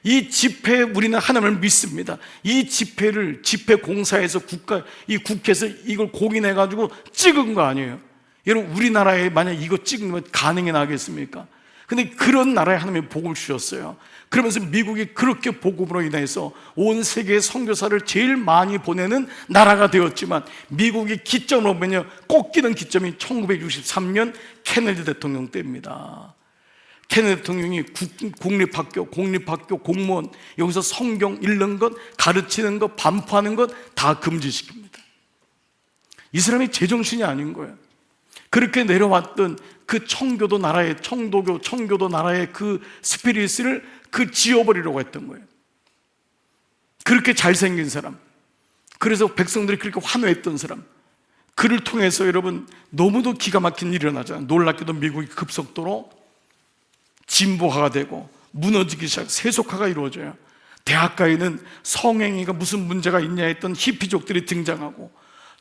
이 지폐에 우리는 하나님을 믿습니다. 이 지폐를 지폐공사에서 국회에서 이걸 공인해가지고 찍은 거 아니에요. 여러분, 우리나라에 만약 이거 찍으면 가능해 나겠습니까? 근데 그런 나라에 하나님이 복음을 주셨어요. 그러면서 미국이 그렇게 복음으로 인해서 온 세계에 선교사를 제일 많이 보내는 나라가 되었지만 미국이 기점으로 보면 꺾이는 기점이 1963년 케네디 대통령 때입니다. 케네디 대통령이 공립학교 공무원 여기서 성경 읽는 것, 가르치는 것, 반포하는 것 다 금지시킵니다. 이 사람이 제정신이 아닌 거예요. 그렇게 내려왔던 그 청교도 나라의 청교도 나라의 그 스피릿을 지워버리려고 했던 거예요. 그렇게 잘생긴 사람, 그래서 백성들이 그렇게 환호했던 사람, 그를 통해서 여러분 너무도 기가 막힌 일이 일어나잖아요. 놀랍게도 미국이 급속도로 진보화가 되고 무너지기 시작, 세속화가 이루어져요. 대학가에는 성행위가 무슨 문제가 있냐 했던 히피족들이 등장하고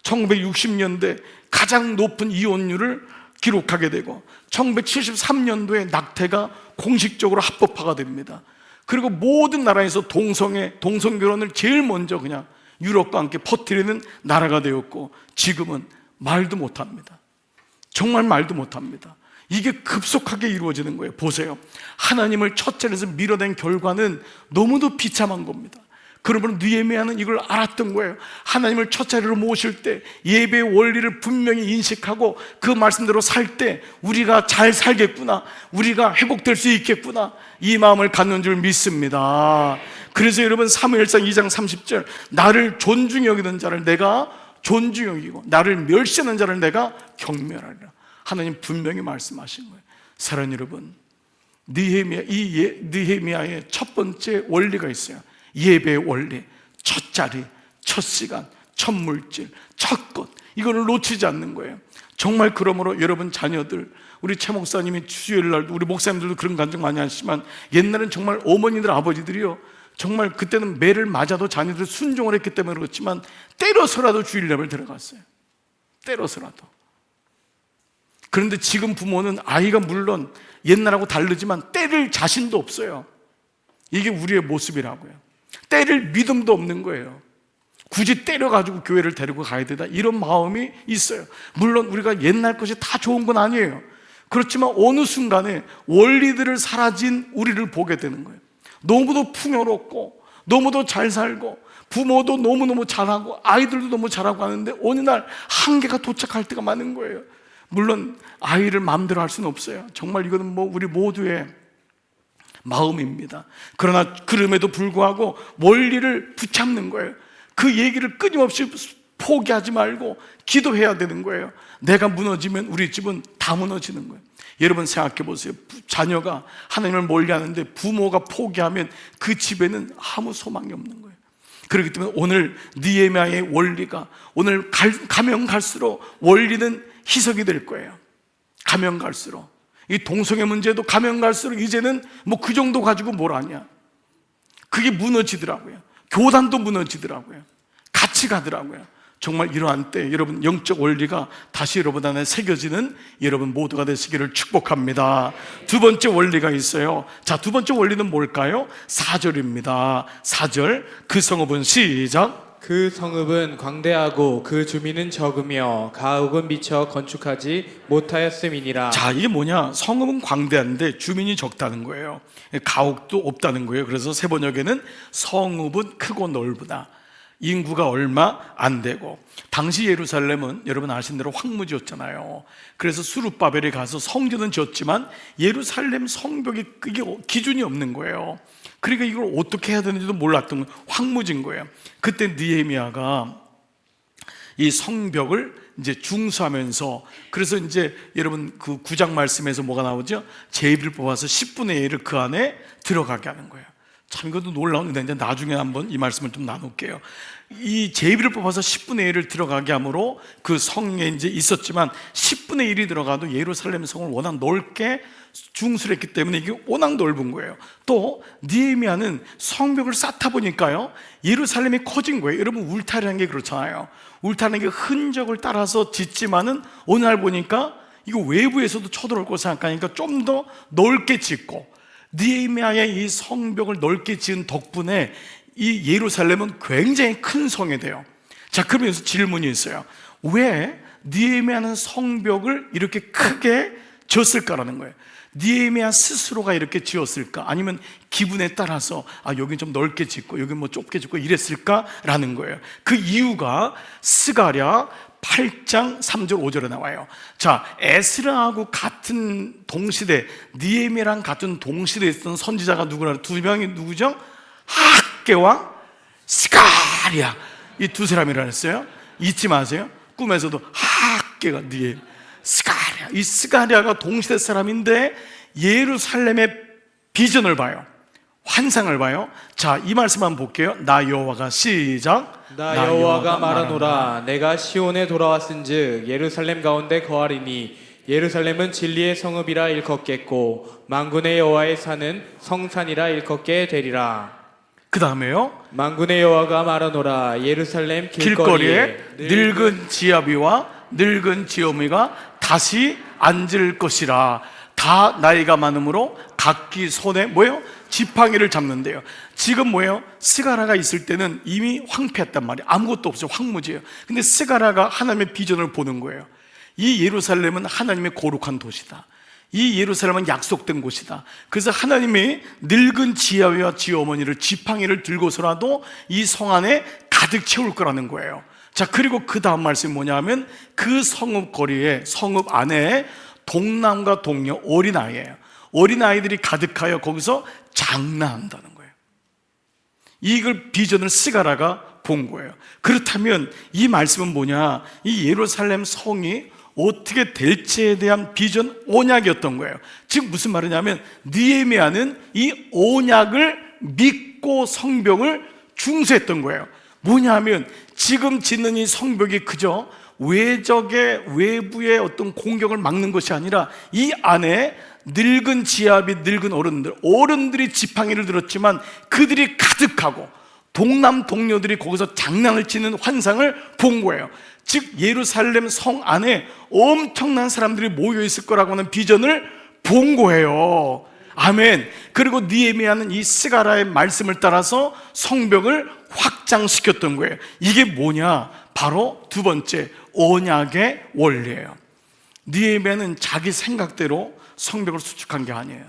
1960년대 가장 높은 이혼율을 기록하게 되고 1973년도에 낙태가 공식적으로 합법화가 됩니다. 그리고 모든 나라에서 동성결혼을 제일 먼저 그냥 유럽과 함께 퍼뜨리는 나라가 되었고, 지금은 말도 못합니다. 정말 말도 못합니다. 이게 급속하게 이루어지는 거예요. 보세요, 하나님을 첫째에서 밀어낸 결과는 너무도 비참한 겁니다. 그러면 느헤미야는 이걸 알았던 거예요. 하나님을 첫 자리로 모실 때 예배의 원리를 분명히 인식하고 그 말씀대로 살 때 우리가 잘 살겠구나, 우리가 회복될 수 있겠구나, 이 마음을 갖는 줄 믿습니다. 그래서 여러분 사무엘상 2장 30절, 나를 존중히 여기는 자를 내가 존중히 여기고 나를 멸시하는 자를 내가 경멸하리라. 하나님 분명히 말씀하신 거예요. 사랑하는 여러분, 느헤미야의 첫 번째 원리가 있어요. 예배의 원리, 첫 자리, 첫 시간, 첫 물질, 첫 것, 이거를 놓치지 않는 거예요. 정말 그러므로 여러분 자녀들, 우리 최 목사님이 주일날, 우리 목사님들도 그런 간증 많이 하시지만 옛날엔 정말 어머니들 아버지들이요, 정말 그때는 매를 맞아도 자녀들 순종을 했기 때문에 그렇지만 때려서라도 주일 예배를 들어갔어요. 때려서라도. 그런데 지금 부모는 아이가 물론 옛날하고 다르지만 때릴 자신도 없어요. 이게 우리의 모습이라고요. 때릴 믿음도 없는 거예요. 굳이 때려가지고 교회를 데리고 가야 되다, 이런 마음이 있어요. 물론 우리가 옛날 것이 다 좋은 건 아니에요. 그렇지만 어느 순간에 원리들을 사라진 우리를 보게 되는 거예요. 너무도 풍요롭고 너무도 잘 살고 부모도 너무너무 잘하고 아이들도 너무 잘하고 하는데 어느 날 한계가 도착할 때가 많은 거예요. 물론 아이를 마음대로 할 수는 없어요. 정말 이거는 우리 모두의 마음입니다. 그러나 그럼에도 불구하고 원리를 붙잡는 거예요. 그 얘기를 끊임없이 포기하지 말고 기도해야 되는 거예요. 내가 무너지면 우리 집은 다 무너지는 거예요. 여러분 생각해 보세요. 자녀가 하나님을 멀리하는데 부모가 포기하면 그 집에는 아무 소망이 없는 거예요. 그렇기 때문에 오늘 느헤미야의 원리가, 오늘 가면 갈수록 원리는 희석이 될 거예요. 가면 갈수록 이 동성애 문제도 가면 갈수록 이제는 그 정도 가지고 뭘 하냐, 그게 무너지더라고요. 교단도 무너지더라고요. 같이 가더라고요. 정말 이러한 때 여러분 영적 원리가 다시 여러분 안에 새겨지는 여러분 모두가 되시기를 축복합니다. 두 번째 원리가 있어요. 자, 두 번째 원리는 뭘까요? 4절입니다. 4절, 그 성읍은, 시작, 그 성읍은 광대하고 그 주민은 적으며 가옥은 미처 건축하지 못하였음이니라. 자, 이게 뭐냐? 성읍은 광대한데 주민이 적다는 거예요. 가옥도 없다는 거예요. 그래서 세 번역에는 성읍은 크고 넓으다, 인구가 얼마 안 되고. 당시 예루살렘은 여러분 아시는 대로 황무지였잖아요. 그래서 수룹바벨에 가서 성전은 지었지만 예루살렘 성벽이 그게 기준이 없는 거예요. 그러니까 이걸 어떻게 해야 되는지도 몰랐던 거예요. 황무지인 거예요. 그때 느헤미야가 이 성벽을 이제 중수하면서, 그래서 이제 여러분 그 9장 말씀에서 뭐가 나오죠? 제비를 뽑아서 10분의 1을 그 안에 들어가게 하는 거예요. 참 이것도 놀라운데 이제 나중에 한번 이 말씀을 좀 나눌게요. 이 제비를 뽑아서 10분의 1을 들어가게 함으로 그 성에 이제 있었지만 10분의 1이 들어가도 예루살렘 성을 워낙 넓게 중수를 했기 때문에 이게 워낙 넓은 거예요. 또 느헤미야는 성벽을 쌓다 보니까요, 예루살렘이 커진 거예요. 여러분 울타리라는 게 그렇잖아요. 울타리라는 게 흔적을 따라서 짓지만은 어느 날 보니까 이거 외부에서도 쳐들어올 거 생각하니까 좀 더 넓게 짓고, 느헤미야의 이 성벽을 넓게 지은 덕분에 이 예루살렘은 굉장히 큰 성이 돼요. 자, 그러면서 질문이 있어요. 왜 느헤미야는 성벽을 이렇게 크게 지었을까라는 거예요. 느헤미야 스스로가 이렇게 지었을까? 아니면 기분에 따라서 여기 좀 넓게 짓고 여기 좁게 짓고 이랬을까라는 거예요. 그 이유가 스가랴 8장 3절 5절에 나와요. 자, 에스라하고 같은 동시대, 느헤미야랑 같은 동시대에 있었던 선지자가 누구나, 두 명이 누구죠? 학개와 스가랴, 이 두 사람이라 했어요. 잊지 마세요. 꿈에서도 학개가 느헤미야, 스가랴 이 스가랴가 동시대 사람인데 예루살렘의 비전을 봐요. 환상을 봐요. 자, 이 말씀 한번 볼게요. 나 여호와가 시작. 나 여호와가 말하노라 내가 시온에 돌아왔은즉 예루살렘 가운데 거하리니 예루살렘은 진리의 성읍이라 일컫겠고 만군의 여호와의 산은 성산이라 일컫게 되리라. 그 다음에요. 만군의 여호와가 말하노라 예루살렘 길거리에 늙은 지아비와 늙은 지어미가 다시 앉을 것이라. 다 나이가 많으므로 각기 손에 뭐예요? 지팡이를 잡는데요. 지금 뭐예요? 스가랴가 있을 때는 이미 황폐했단 말이에요. 아무것도 없어요. 황무지예요. 근데 스가랴가 하나님의 비전을 보는 거예요. 이 예루살렘은 하나님의 거룩한 도시다. 이 예루살렘은 약속된 곳이다. 그래서 하나님이 늙은 지아비와 지어머니를 지팡이를 들고서라도 이 성 안에 가득 채울 거라는 거예요. 자, 그리고 그 다음 말씀이 뭐냐면 그 성읍 거리에, 성읍 안에 동남과 동녀 어린아이예요. 어린아이들이 가득하여 거기서 장난한다는 거예요. 이걸 비전을 스가랴가 본 거예요. 그렇다면 이 말씀은 뭐냐? 이 예루살렘 성이 어떻게 될지에 대한 비전 언약이었던 거예요. 지금 무슨 말이냐면 느헤미야는 이 언약을 믿고 성벽을 중수했던 거예요. 뭐냐면 지금 짓는 이 성벽이 그저 외적의 외부의 어떤 공격을 막는 것이 아니라 이 안에 늙은 지압이 늙은 어른들이 지팡이를 들었지만 그들이 가득하고 동남 동료들이 거기서 장난을 치는 환상을 본 거예요. 즉 예루살렘 성 안에 엄청난 사람들이 모여 있을 거라고 하는 비전을 본 거예요. 아멘. 그리고 느헤미야는 이 스가랴의 말씀을 따라서 성벽을 확장시켰던 거예요. 이게 뭐냐? 바로 두 번째 언약의 원리예요. 느헤미야는 자기 생각대로 성벽을 수축한 게 아니에요.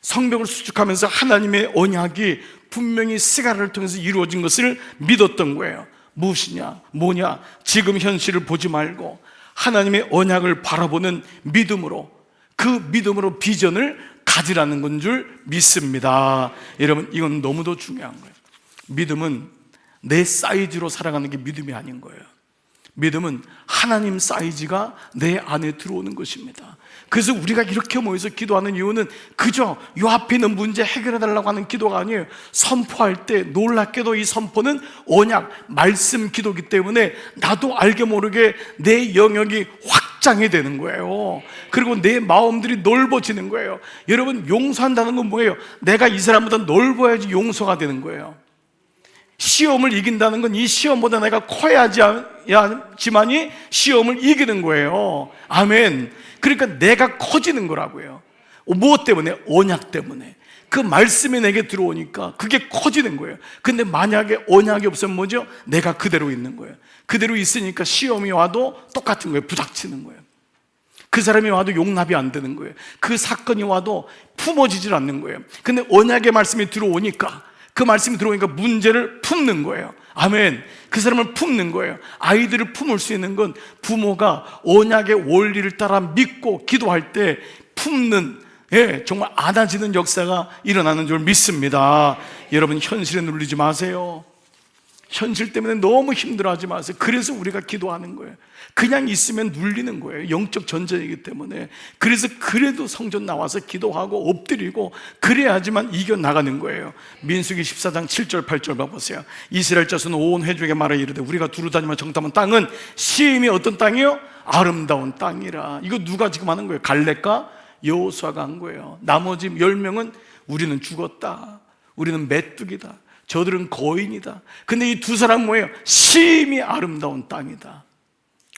성벽을 수축하면서 하나님의 언약이 분명히 스가랴를 통해서 이루어진 것을 믿었던 거예요. 무엇이냐? 뭐냐? 지금 현실을 보지 말고 하나님의 언약을 바라보는 믿음으로, 그 믿음으로 비전을 가지라는 건 줄 믿습니다. 여러분, 이건 너무도 중요한 거예요. 믿음은 내 사이즈로 살아가는 게 믿음이 아닌 거예요. 믿음은 하나님 사이즈가 내 안에 들어오는 것입니다. 그래서 우리가 이렇게 모여서 기도하는 이유는 그저 요 앞에 있는 문제 해결해 달라고 하는 기도가 아니에요. 선포할 때 놀랍게도 이 선포는 언약, 말씀 기도이기 때문에 나도 알게 모르게 내 영역이 확장이 되는 거예요. 그리고 내 마음들이 넓어지는 거예요. 여러분, 용서한다는 건 뭐예요? 내가 이 사람보다 넓어야지 용서가 되는 거예요. 시험을 이긴다는 건 이 시험보다 내가 커야지만이 시험을 이기는 거예요. 아멘. 그러니까 내가 커지는 거라고요. 무엇 때문에? 언약 때문에. 그 말씀이 내게 들어오니까 그게 커지는 거예요. 근데 만약에 언약이 없으면 뭐죠? 내가 그대로 있는 거예요. 그대로 있으니까 시험이 와도 똑같은 거예요. 부닥치는 거예요. 그 사람이 와도 용납이 안 되는 거예요. 그 사건이 와도 품어지질 않는 거예요. 근데 언약의 말씀이 들어오니까, 그 말씀이 들어오니까 문제를 품는 거예요. 아멘. 그 사람을 품는 거예요. 아이들을 품을 수 있는 건 부모가 언약의 원리를 따라 믿고 기도할 때 품는, 정말 안아지는 역사가 일어나는 줄 믿습니다. 여러분, 현실에 눌리지 마세요. 현실 때문에 너무 힘들어하지 마세요. 그래서 우리가 기도하는 거예요. 그냥 있으면 눌리는 거예요. 영적 전쟁이기 때문에. 그래서 그래도 성전 나와서 기도하고 엎드리고 그래야지만 이겨나가는 거예요. 민수기 14장 7절 8절 봐보세요. 이스라엘 자손은 온 회중에게 말하 이르되 우리가 두루다니며 정탐한 땅은 시임이 어떤 땅이요? 아름다운 땅이라. 이거 누가 지금 하는 거예요? 갈렙과 여호수아가 한 거예요. 나머지 10명은 우리는 죽었다, 우리는 메뚜기다, 저들은 거인이다. 근데 이 두 사람 뭐예요? 시임이 아름다운 땅이다.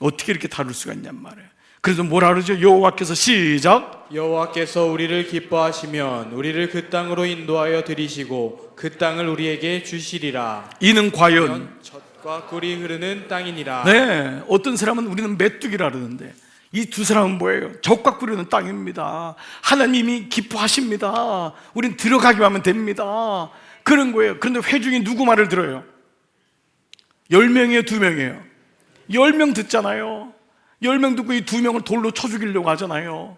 어떻게 이렇게 다룰 수가 있냔 말이에요. 그래서 뭐라 그러죠? 여호와께서 시작. 여호와께서 우리를 기뻐하시면 우리를 그 땅으로 인도하여 들이시고 그 땅을 우리에게 주시리라. 이는 과연 젖과 꿀이 흐르는 땅이니라. 네, 어떤 사람은 우리는 메뚜기라 그러는데 이 두 사람은 뭐예요? 젖과 꿀이 땅입니다. 하나님이 기뻐하십니다. 우린 들어가기만 하면 됩니다. 그런 거예요. 그런데 회중이 누구 말을 들어요? 10명이에요? 2명이에요? 10명 듣잖아요. 10명 듣고 이 2명을 돌로 쳐 죽이려고 하잖아요.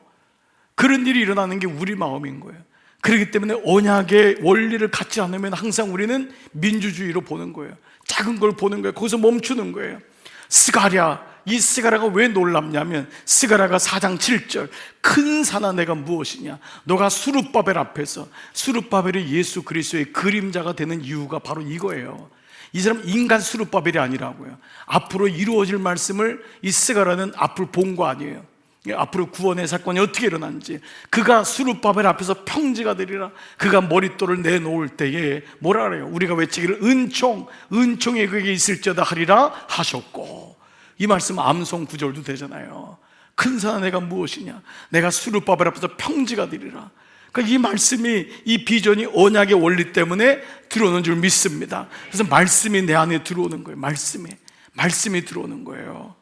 그런 일이 일어나는 게 우리 마음인 거예요. 그렇기 때문에 언약의 원리를 갖지 않으면 항상 우리는 민주주의로 보는 거예요. 작은 걸 보는 거예요. 거기서 멈추는 거예요. 스가랴 이 스가랴가 왜 놀랍냐면 스가랴가 4장 7절 큰 산아 내가 무엇이냐, 너가 수룹바벨 앞에서, 수룹바벨이 예수 그리스도의 그림자가 되는 이유가 바로 이거예요. 이 사람 인간 수룹바벨이 아니라고요. 앞으로 이루어질 말씀을 이 스가랴는 앞을 본 거 아니에요. 앞으로 구원의 사건이 어떻게 일어나는지, 그가 수룹바벨 앞에서 평지가 되리라. 그가 머릿돌을 내놓을 때에 뭐라 그래요? 우리가 외치기를 은총이 그에게 있을지어다 하리라 하셨고, 이 말씀 암송 구절도 되잖아요. 큰 산아 내가 무엇이냐, 내가 수룹바벨 앞에서 평지가 되리라. 그러니까 이 말씀이, 이 비전이 언약의 원리 때문에 들어오는 줄 믿습니다. 그래서 말씀이 내 안에 들어오는 거예요. 말씀이 들어오는 거예요.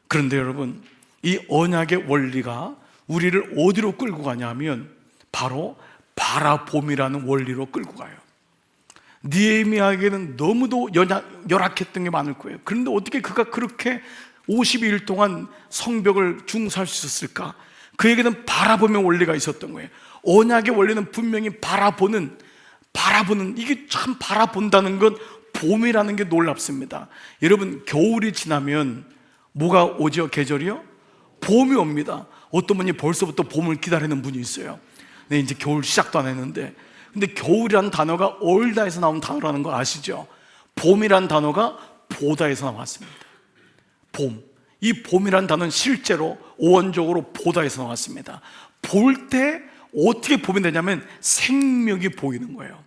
그런데 여러분, 이 언약의 원리가 우리를 어디로 끌고 가냐면 바로 바라봄이라는 원리로 끌고 가요. 느헤미야에게는 너무도 열악했던 게 많을 거예요. 그런데 어떻게 그가 그렇게 52일 동안 성벽을 중사할 수 있었을까? 그에게는 바라봄의 원리가 있었던 거예요. 언약의 원리는 분명히 바라보는, 이게 참 바라본다는 건 봄이라는 게 놀랍습니다. 여러분, 겨울이 지나면 뭐가 오죠? 계절이요? 봄이 옵니다. 어떤 분이 벌써부터 봄을 기다리는 분이 있어요. 네, 이제 겨울 시작도 안 했는데. 근데 겨울이라는 단어가 얼다에서 나온 단어라는 거 아시죠? 봄이라는 단어가 보다에서 나왔습니다. 봄. 이 봄이라는 단어는 실제로 오원적으로 보다에서 나왔습니다. 볼 때 어떻게 봄이 되냐면 생명이 보이는 거예요.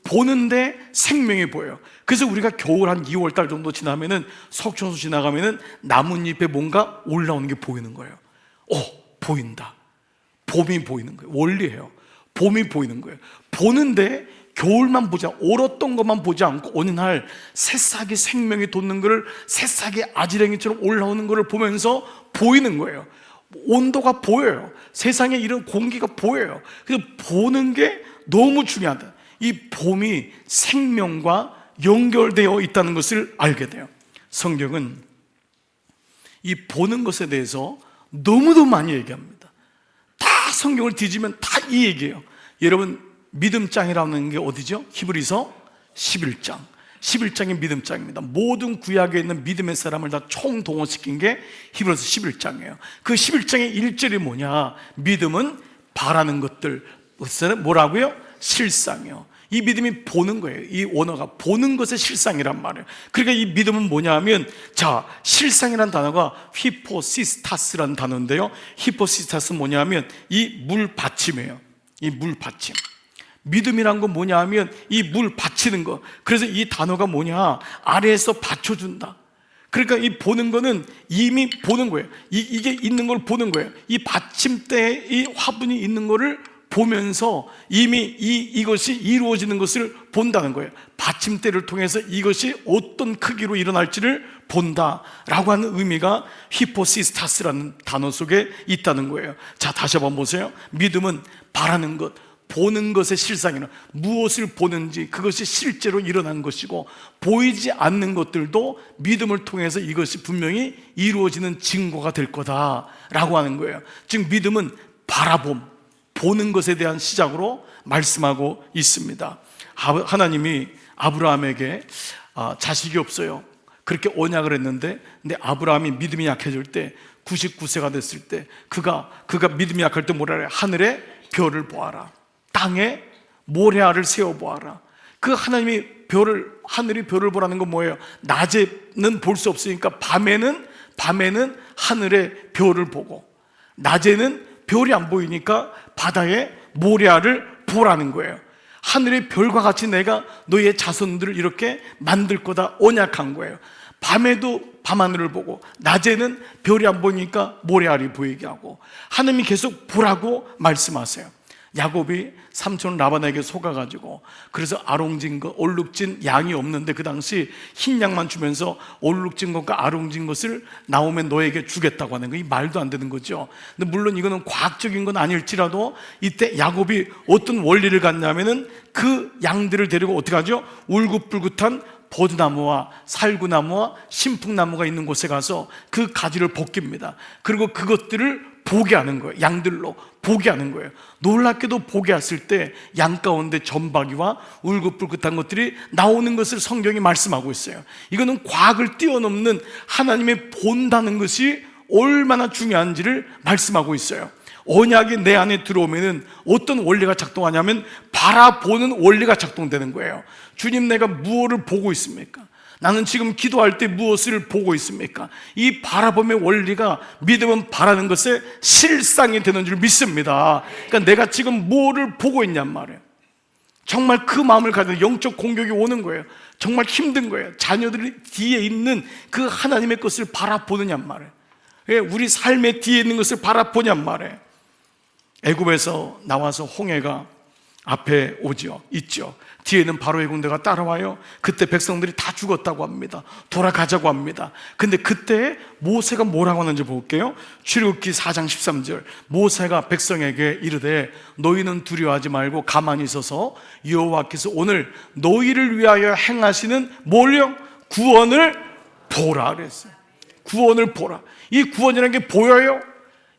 보는데 생명이 보여요. 그래서 우리가 겨울 한 2월달 정도 지나면은, 석촌수 지나가면은 나뭇잎에 뭔가 올라오는 게 보이는 거예요. 보인다. 봄이 보이는 거예요. 원리예요. 봄이 보이는 거예요. 보는데 겨울만 보지 않고, 얼었던 것만 보지 않고 어느 날 새싹이 생명이 돋는 것을, 새싹이 아지랭이처럼 올라오는 것을 보면서 보이는 거예요. 온도가 보여요. 세상에 이런 공기가 보여요. 그래서 보는 게 너무 중요하다. 이 봄이 생명과 연결되어 있다는 것을 알게 돼요. 성경은 이 보는 것에 대해서 너무도 많이 얘기합니다. 다 성경을 뒤지면 다 이 얘기예요. 여러분, 믿음장이라는 게 어디죠? 히브리서 11장. 11장이 믿음장입니다. 모든 구약에 있는 믿음의 사람을 다 총동원시킨 게 히브리서 11장이에요. 그 11장의 1절이 뭐냐? 믿음은 바라는 것들, 뭐라고요? 실상이요. 이 믿음이 보는 거예요. 이 원어가 보는 것의 실상이란 말이에요. 그러니까 이 믿음은 뭐냐 하면, 자, 실상이라는 단어가 히포시스타스라는 단어인데요, 히포시스타스는 뭐냐 하면 이 물받침이에요. 이 물받침. 믿음이란 건 뭐냐 하면 이 물 받치는 거. 그래서 이 단어가 뭐냐, 아래에서 받쳐준다. 그러니까 이 보는 거는 이미 보는 거예요. 이게 있는 걸 보는 거예요. 이 받침대에 이 화분이 있는 거를 보면서 이미 이것이 이루어지는 것을 본다는 거예요. 받침대를 통해서 이것이 어떤 크기로 일어날지를 본다라고 하는 의미가 히포시스타스라는 단어 속에 있다는 거예요. 자, 다시 한번 보세요. 믿음은 바라는 것, 보는 것의 실상이나 무엇을 보는지 그것이 실제로 일어난 것이고, 보이지 않는 것들도 믿음을 통해서 이것이 분명히 이루어지는 증거가 될 거다라고 하는 거예요. 즉 믿음은 바라봄, 보는 것에 대한 시작으로 말씀하고 있습니다. 하나님이 아브라함에게 자식이 없어요. 그렇게 언약을 했는데, 근데 아브라함이 믿음이 약해질 때, 99세가 됐을 때 그가 믿음이 약할 때 뭐라 그래요? 하늘의 별을 보아라, 땅에 모래알을 세워보아라. 그 하나님이 하늘이 별을 보라는 건 뭐예요? 낮에는 볼 수 없으니까 밤에는 하늘의 별을 보고, 낮에는 별이 안 보이니까 바다에 모래알을 보라는 거예요. 하늘의 별과 같이 내가 너희의 자손들을 이렇게 만들 거다 언약한 거예요. 밤에도 밤하늘을 보고, 낮에는 별이 안 보이니까 모래알이 보이게 하고, 하나님이 계속 보라고 말씀하세요. 야곱이 삼촌 라반에게 속아가지고, 그래서 아롱진 것, 얼룩진 양이 없는데 그 당시 흰 양만 주면서 얼룩진 것과 아롱진 것을 나오면 너에게 주겠다고 하는 거, 이 말도 안 되는 거죠. 근데 물론 이거는 과학적인 건 아닐지라도 이때 야곱이 어떤 원리를 갖냐면은 그 양들을 데리고 어떻게 하죠? 울긋불긋한 버드나무와 살구나무와 신풍나무가 있는 곳에 가서 그 가지를 벗깁니다. 그리고 그것들을 보게 하는 거예요. 양들로 보게 하는 거예요. 놀랍게도 보게 했을 때 양 가운데 점박이와 울긋불긋한 것들이 나오는 것을 성경이 말씀하고 있어요. 이거는 과학을 뛰어넘는 하나님의 본다는 것이 얼마나 중요한지를 말씀하고 있어요. 언약이 내 안에 들어오면은 어떤 원리가 작동하냐면 바라보는 원리가 작동되는 거예요. 주님, 내가 무엇을 보고 있습니까? 나는 지금 기도할 때 무엇을 보고 있습니까? 이 바라봄의 원리가 믿음은 바라는 것에 실상이 되는 줄 믿습니다. 그러니까 내가 지금 뭐를 보고 있냔 말이에요. 정말 그 마음을 가지고 영적 공격이 오는 거예요. 정말 힘든 거예요. 자녀들이 뒤에 있는 그 하나님의 것을 바라보느냔 말이에요. 우리 삶의 뒤에 있는 것을 바라보냔 말이에요. 애굽에서 나와서 홍해가 앞에 오죠, 있죠. 뒤에는 바로의 군대가 따라와요. 그때 백성들이 다 죽었다고 합니다. 돌아가자고 합니다. 근데 그때 모세가 뭐라고 하는지 볼게요. 출애굽기 4장 13절, 모세가 백성에게 이르되 너희는 두려워하지 말고 가만히 있어서 여호와께서 오늘 너희를 위하여 행하시는 뭘요? 구원을 보라 그랬어요. 구원을 보라. 이 구원이라는 게 보여요?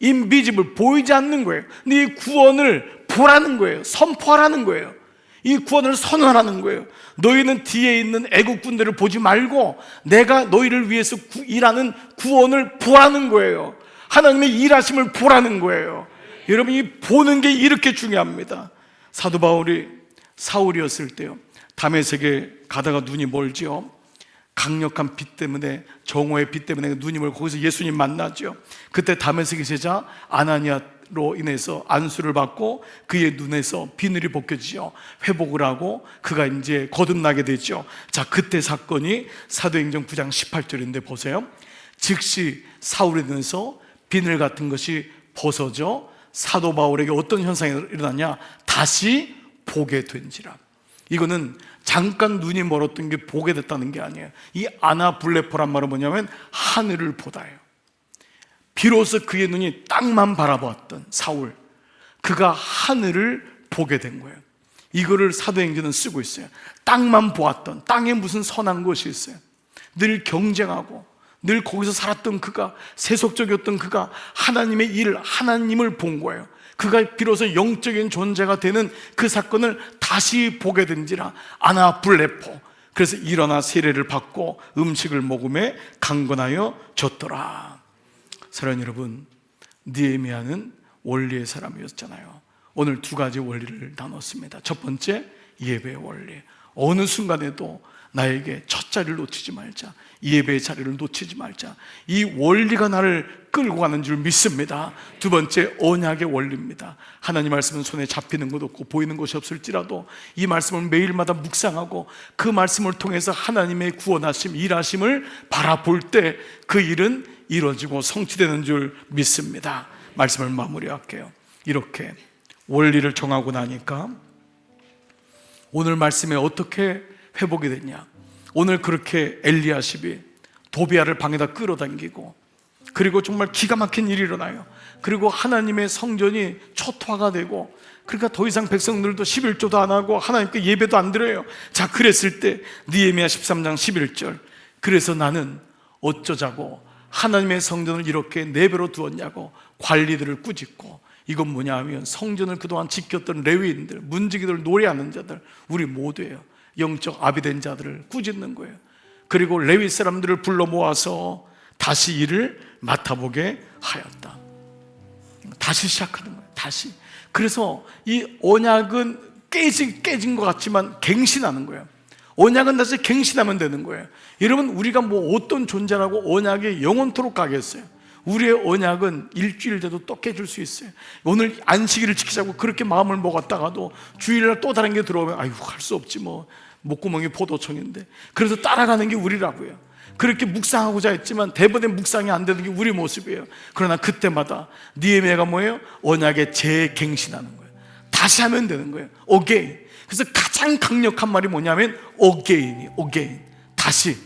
인비지블, 보이지 않는 거예요. 근데 이 구원을 보라는 거예요. 선포하라는 거예요. 이 구원을 선언하는 거예요. 너희는 뒤에 있는 애국 군대를 보지 말고 내가 너희를 위해서 일하는 구원을 보라는 거예요. 하나님의 일하심을 보라는 거예요. 여러분, 이 보는 게 이렇게 중요합니다. 사도 바울이 사울이었을 때요, 다메섹에 가다가 눈이 멀지요. 강력한 빛 때문에, 정오의 빛 때문에 눈이 멀고 거기서 예수님 만나죠. 그때 다메섹의 제자 아나니아로 인해서 안수를 받고 그의 눈에서 비늘이 벗겨지죠. 회복을 하고 그가 이제 거듭나게 되죠. 자, 그때 사건이 사도행전 9장 18절인데 보세요. 즉시 사울의 눈에서 비늘 같은 것이 벗어져 사도 바울에게 어떤 현상이 일어나냐? 다시 보게 된지라. 이거는 잠깐 눈이 멀었던 게 보게 됐다는 게 아니에요. 이 아나블레포란 말은 뭐냐면 하늘을 보다예요. 비로소 그의 눈이 땅만 바라보았던 사울, 그가 하늘을 보게 된 거예요. 이거를 사도행전은 쓰고 있어요. 땅만 보았던, 땅에 무슨 선한 것이 있어요. 늘 경쟁하고 늘 거기서 살았던 그가, 세속적이었던 그가 하나님의 일을, 하나님을 본 거예요. 그가 비로소 영적인 존재가 되는 그 사건을 다시 보게 된지라. 아나블레포. 그래서 일어나 세례를 받고 음식을 먹음에 강건하여 졌더라. 사랑하는 여러분, 느헤미야는 원리의 사람이었잖아요. 오늘 두 가지 원리를 나눴습니다. 첫 번째, 예배의 원리. 어느 순간에도 나에게 첫 자리를 놓치지 말자, 예배의 자리를 놓치지 말자. 이 원리가 나를 끌고 가는 줄 믿습니다. 두 번째, 언약의 원리입니다. 하나님 말씀은 손에 잡히는 것 없고 보이는 것이 없을지라도 이 말씀을 매일마다 묵상하고 그 말씀을 통해서 하나님의 구원하심, 일하심을 바라볼 때 그 일은 이루어지고 성취되는 줄 믿습니다. 말씀을 마무리할게요. 이렇게 원리를 정하고 나니까 오늘 말씀에 어떻게 회복이 됐냐? 오늘 그렇게 엘리야십이 도비아를 방에다 끌어당기고, 그리고 정말 기가 막힌 일이 일어나요. 그리고 하나님의 성전이 초토화가 되고, 그러니까 더 이상 백성들도 11조도 안 하고 하나님께 예배도 안 드려요. 자, 그랬을 때 느헤미야 13장 11절, 그래서 나는 어쩌자고 하나님의 성전을 이렇게 네 배로 두었냐고 관리들을 꾸짖고. 이건 뭐냐 하면 성전을 그동안 지켰던 레위인들, 문지기들, 노래하는 자들, 우리 모두예요. 영적 아비된 자들을 꾸짖는 거예요. 그리고 레위 사람들을 불러 모아서 다시 일을 맡아보게 하였다. 다시 시작하는 거예요. 다시. 그래서 이 언약은 깨진 것 같지만 갱신하는 거예요. 언약은 다시 갱신하면 되는 거예요. 여러분, 우리가 뭐 어떤 존재라고 언약이 영원토록 가겠어요? 우리의 언약은 일주일 돼도 또 깨질 수 있어요. 오늘 안식일을 지키자고 그렇게 마음을 먹었다가도 주일날 또 다른 게 들어오면 아이고, 할 수 없지 뭐, 목구멍이 포도청인데. 그래서 따라가는 게 우리라고요. 그렇게 묵상하고자 했지만 대부분의 묵상이 안 되는 게 우리 모습이에요. 그러나 그때마다 느헤미야가 뭐예요? 언약에 재갱신하는 거예요. 다시 하면 되는 거예요. again. 그래서 가장 강력한 말이 뭐냐면 again. 다시.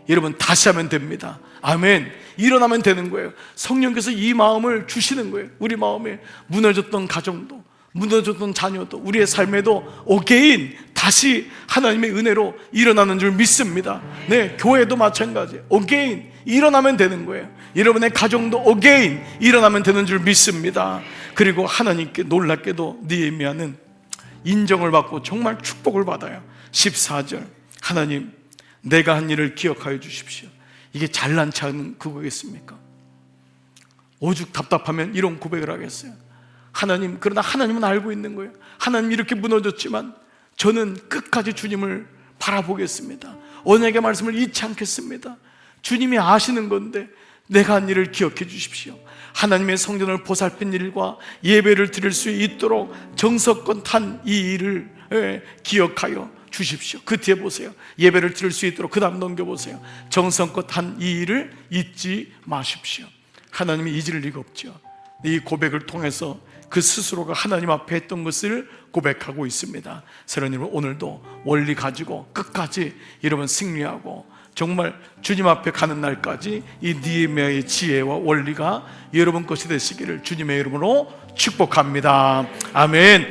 여러분, 다시 하면 됩니다. 아멘. 일어나면 되는 거예요. 성령께서 이 마음을 주시는 거예요. 우리 마음에 무너졌던 가정도, 무너졌던 자녀도, 우리의 삶에도 again, 다시 하나님의 은혜로 일어나는 줄 믿습니다. 네, 교회도 마찬가지. again 일어나면 되는 거예요. 여러분의 가정도 again 일어나면 되는 줄 믿습니다. 그리고 하나님께 놀랍게도 느헤미야는 인정을 받고 정말 축복을 받아요. 14절, 하나님 내가 한 일을 기억하여 주십시오. 이게 잘난 체하는 그거겠습니까? 오죽 답답하면 이런 고백을 하겠어요. 하나님, 그러나 하나님은 알고 있는 거예요. 하나님 이렇게 무너졌지만 저는 끝까지 주님을 바라보겠습니다. 언약의 말씀을 잊지 않겠습니다. 주님이 아시는 건데 내가 한 일을 기억해 주십시오. 하나님의 성전을 보살핀 일과 예배를 드릴 수 있도록 정성껏 한 이 일을 기억하여 주십시오. 그 뒤에 보세요. 예배를 드릴 수 있도록 그 다음 넘겨보세요. 정성껏 한 이 일을 잊지 마십시오. 하나님이 잊을 리가 없죠. 이 고백을 통해서 그 스스로가 하나님 앞에 했던 것을 고백하고 있습니다. 사랑하는 여러분, 오늘도 원리 가지고 끝까지 여러분 승리하고 정말 주님 앞에 가는 날까지 이 느헤미야의 지혜와 원리가 여러분 것이 되시기를 주님의 이름으로 축복합니다. 아멘.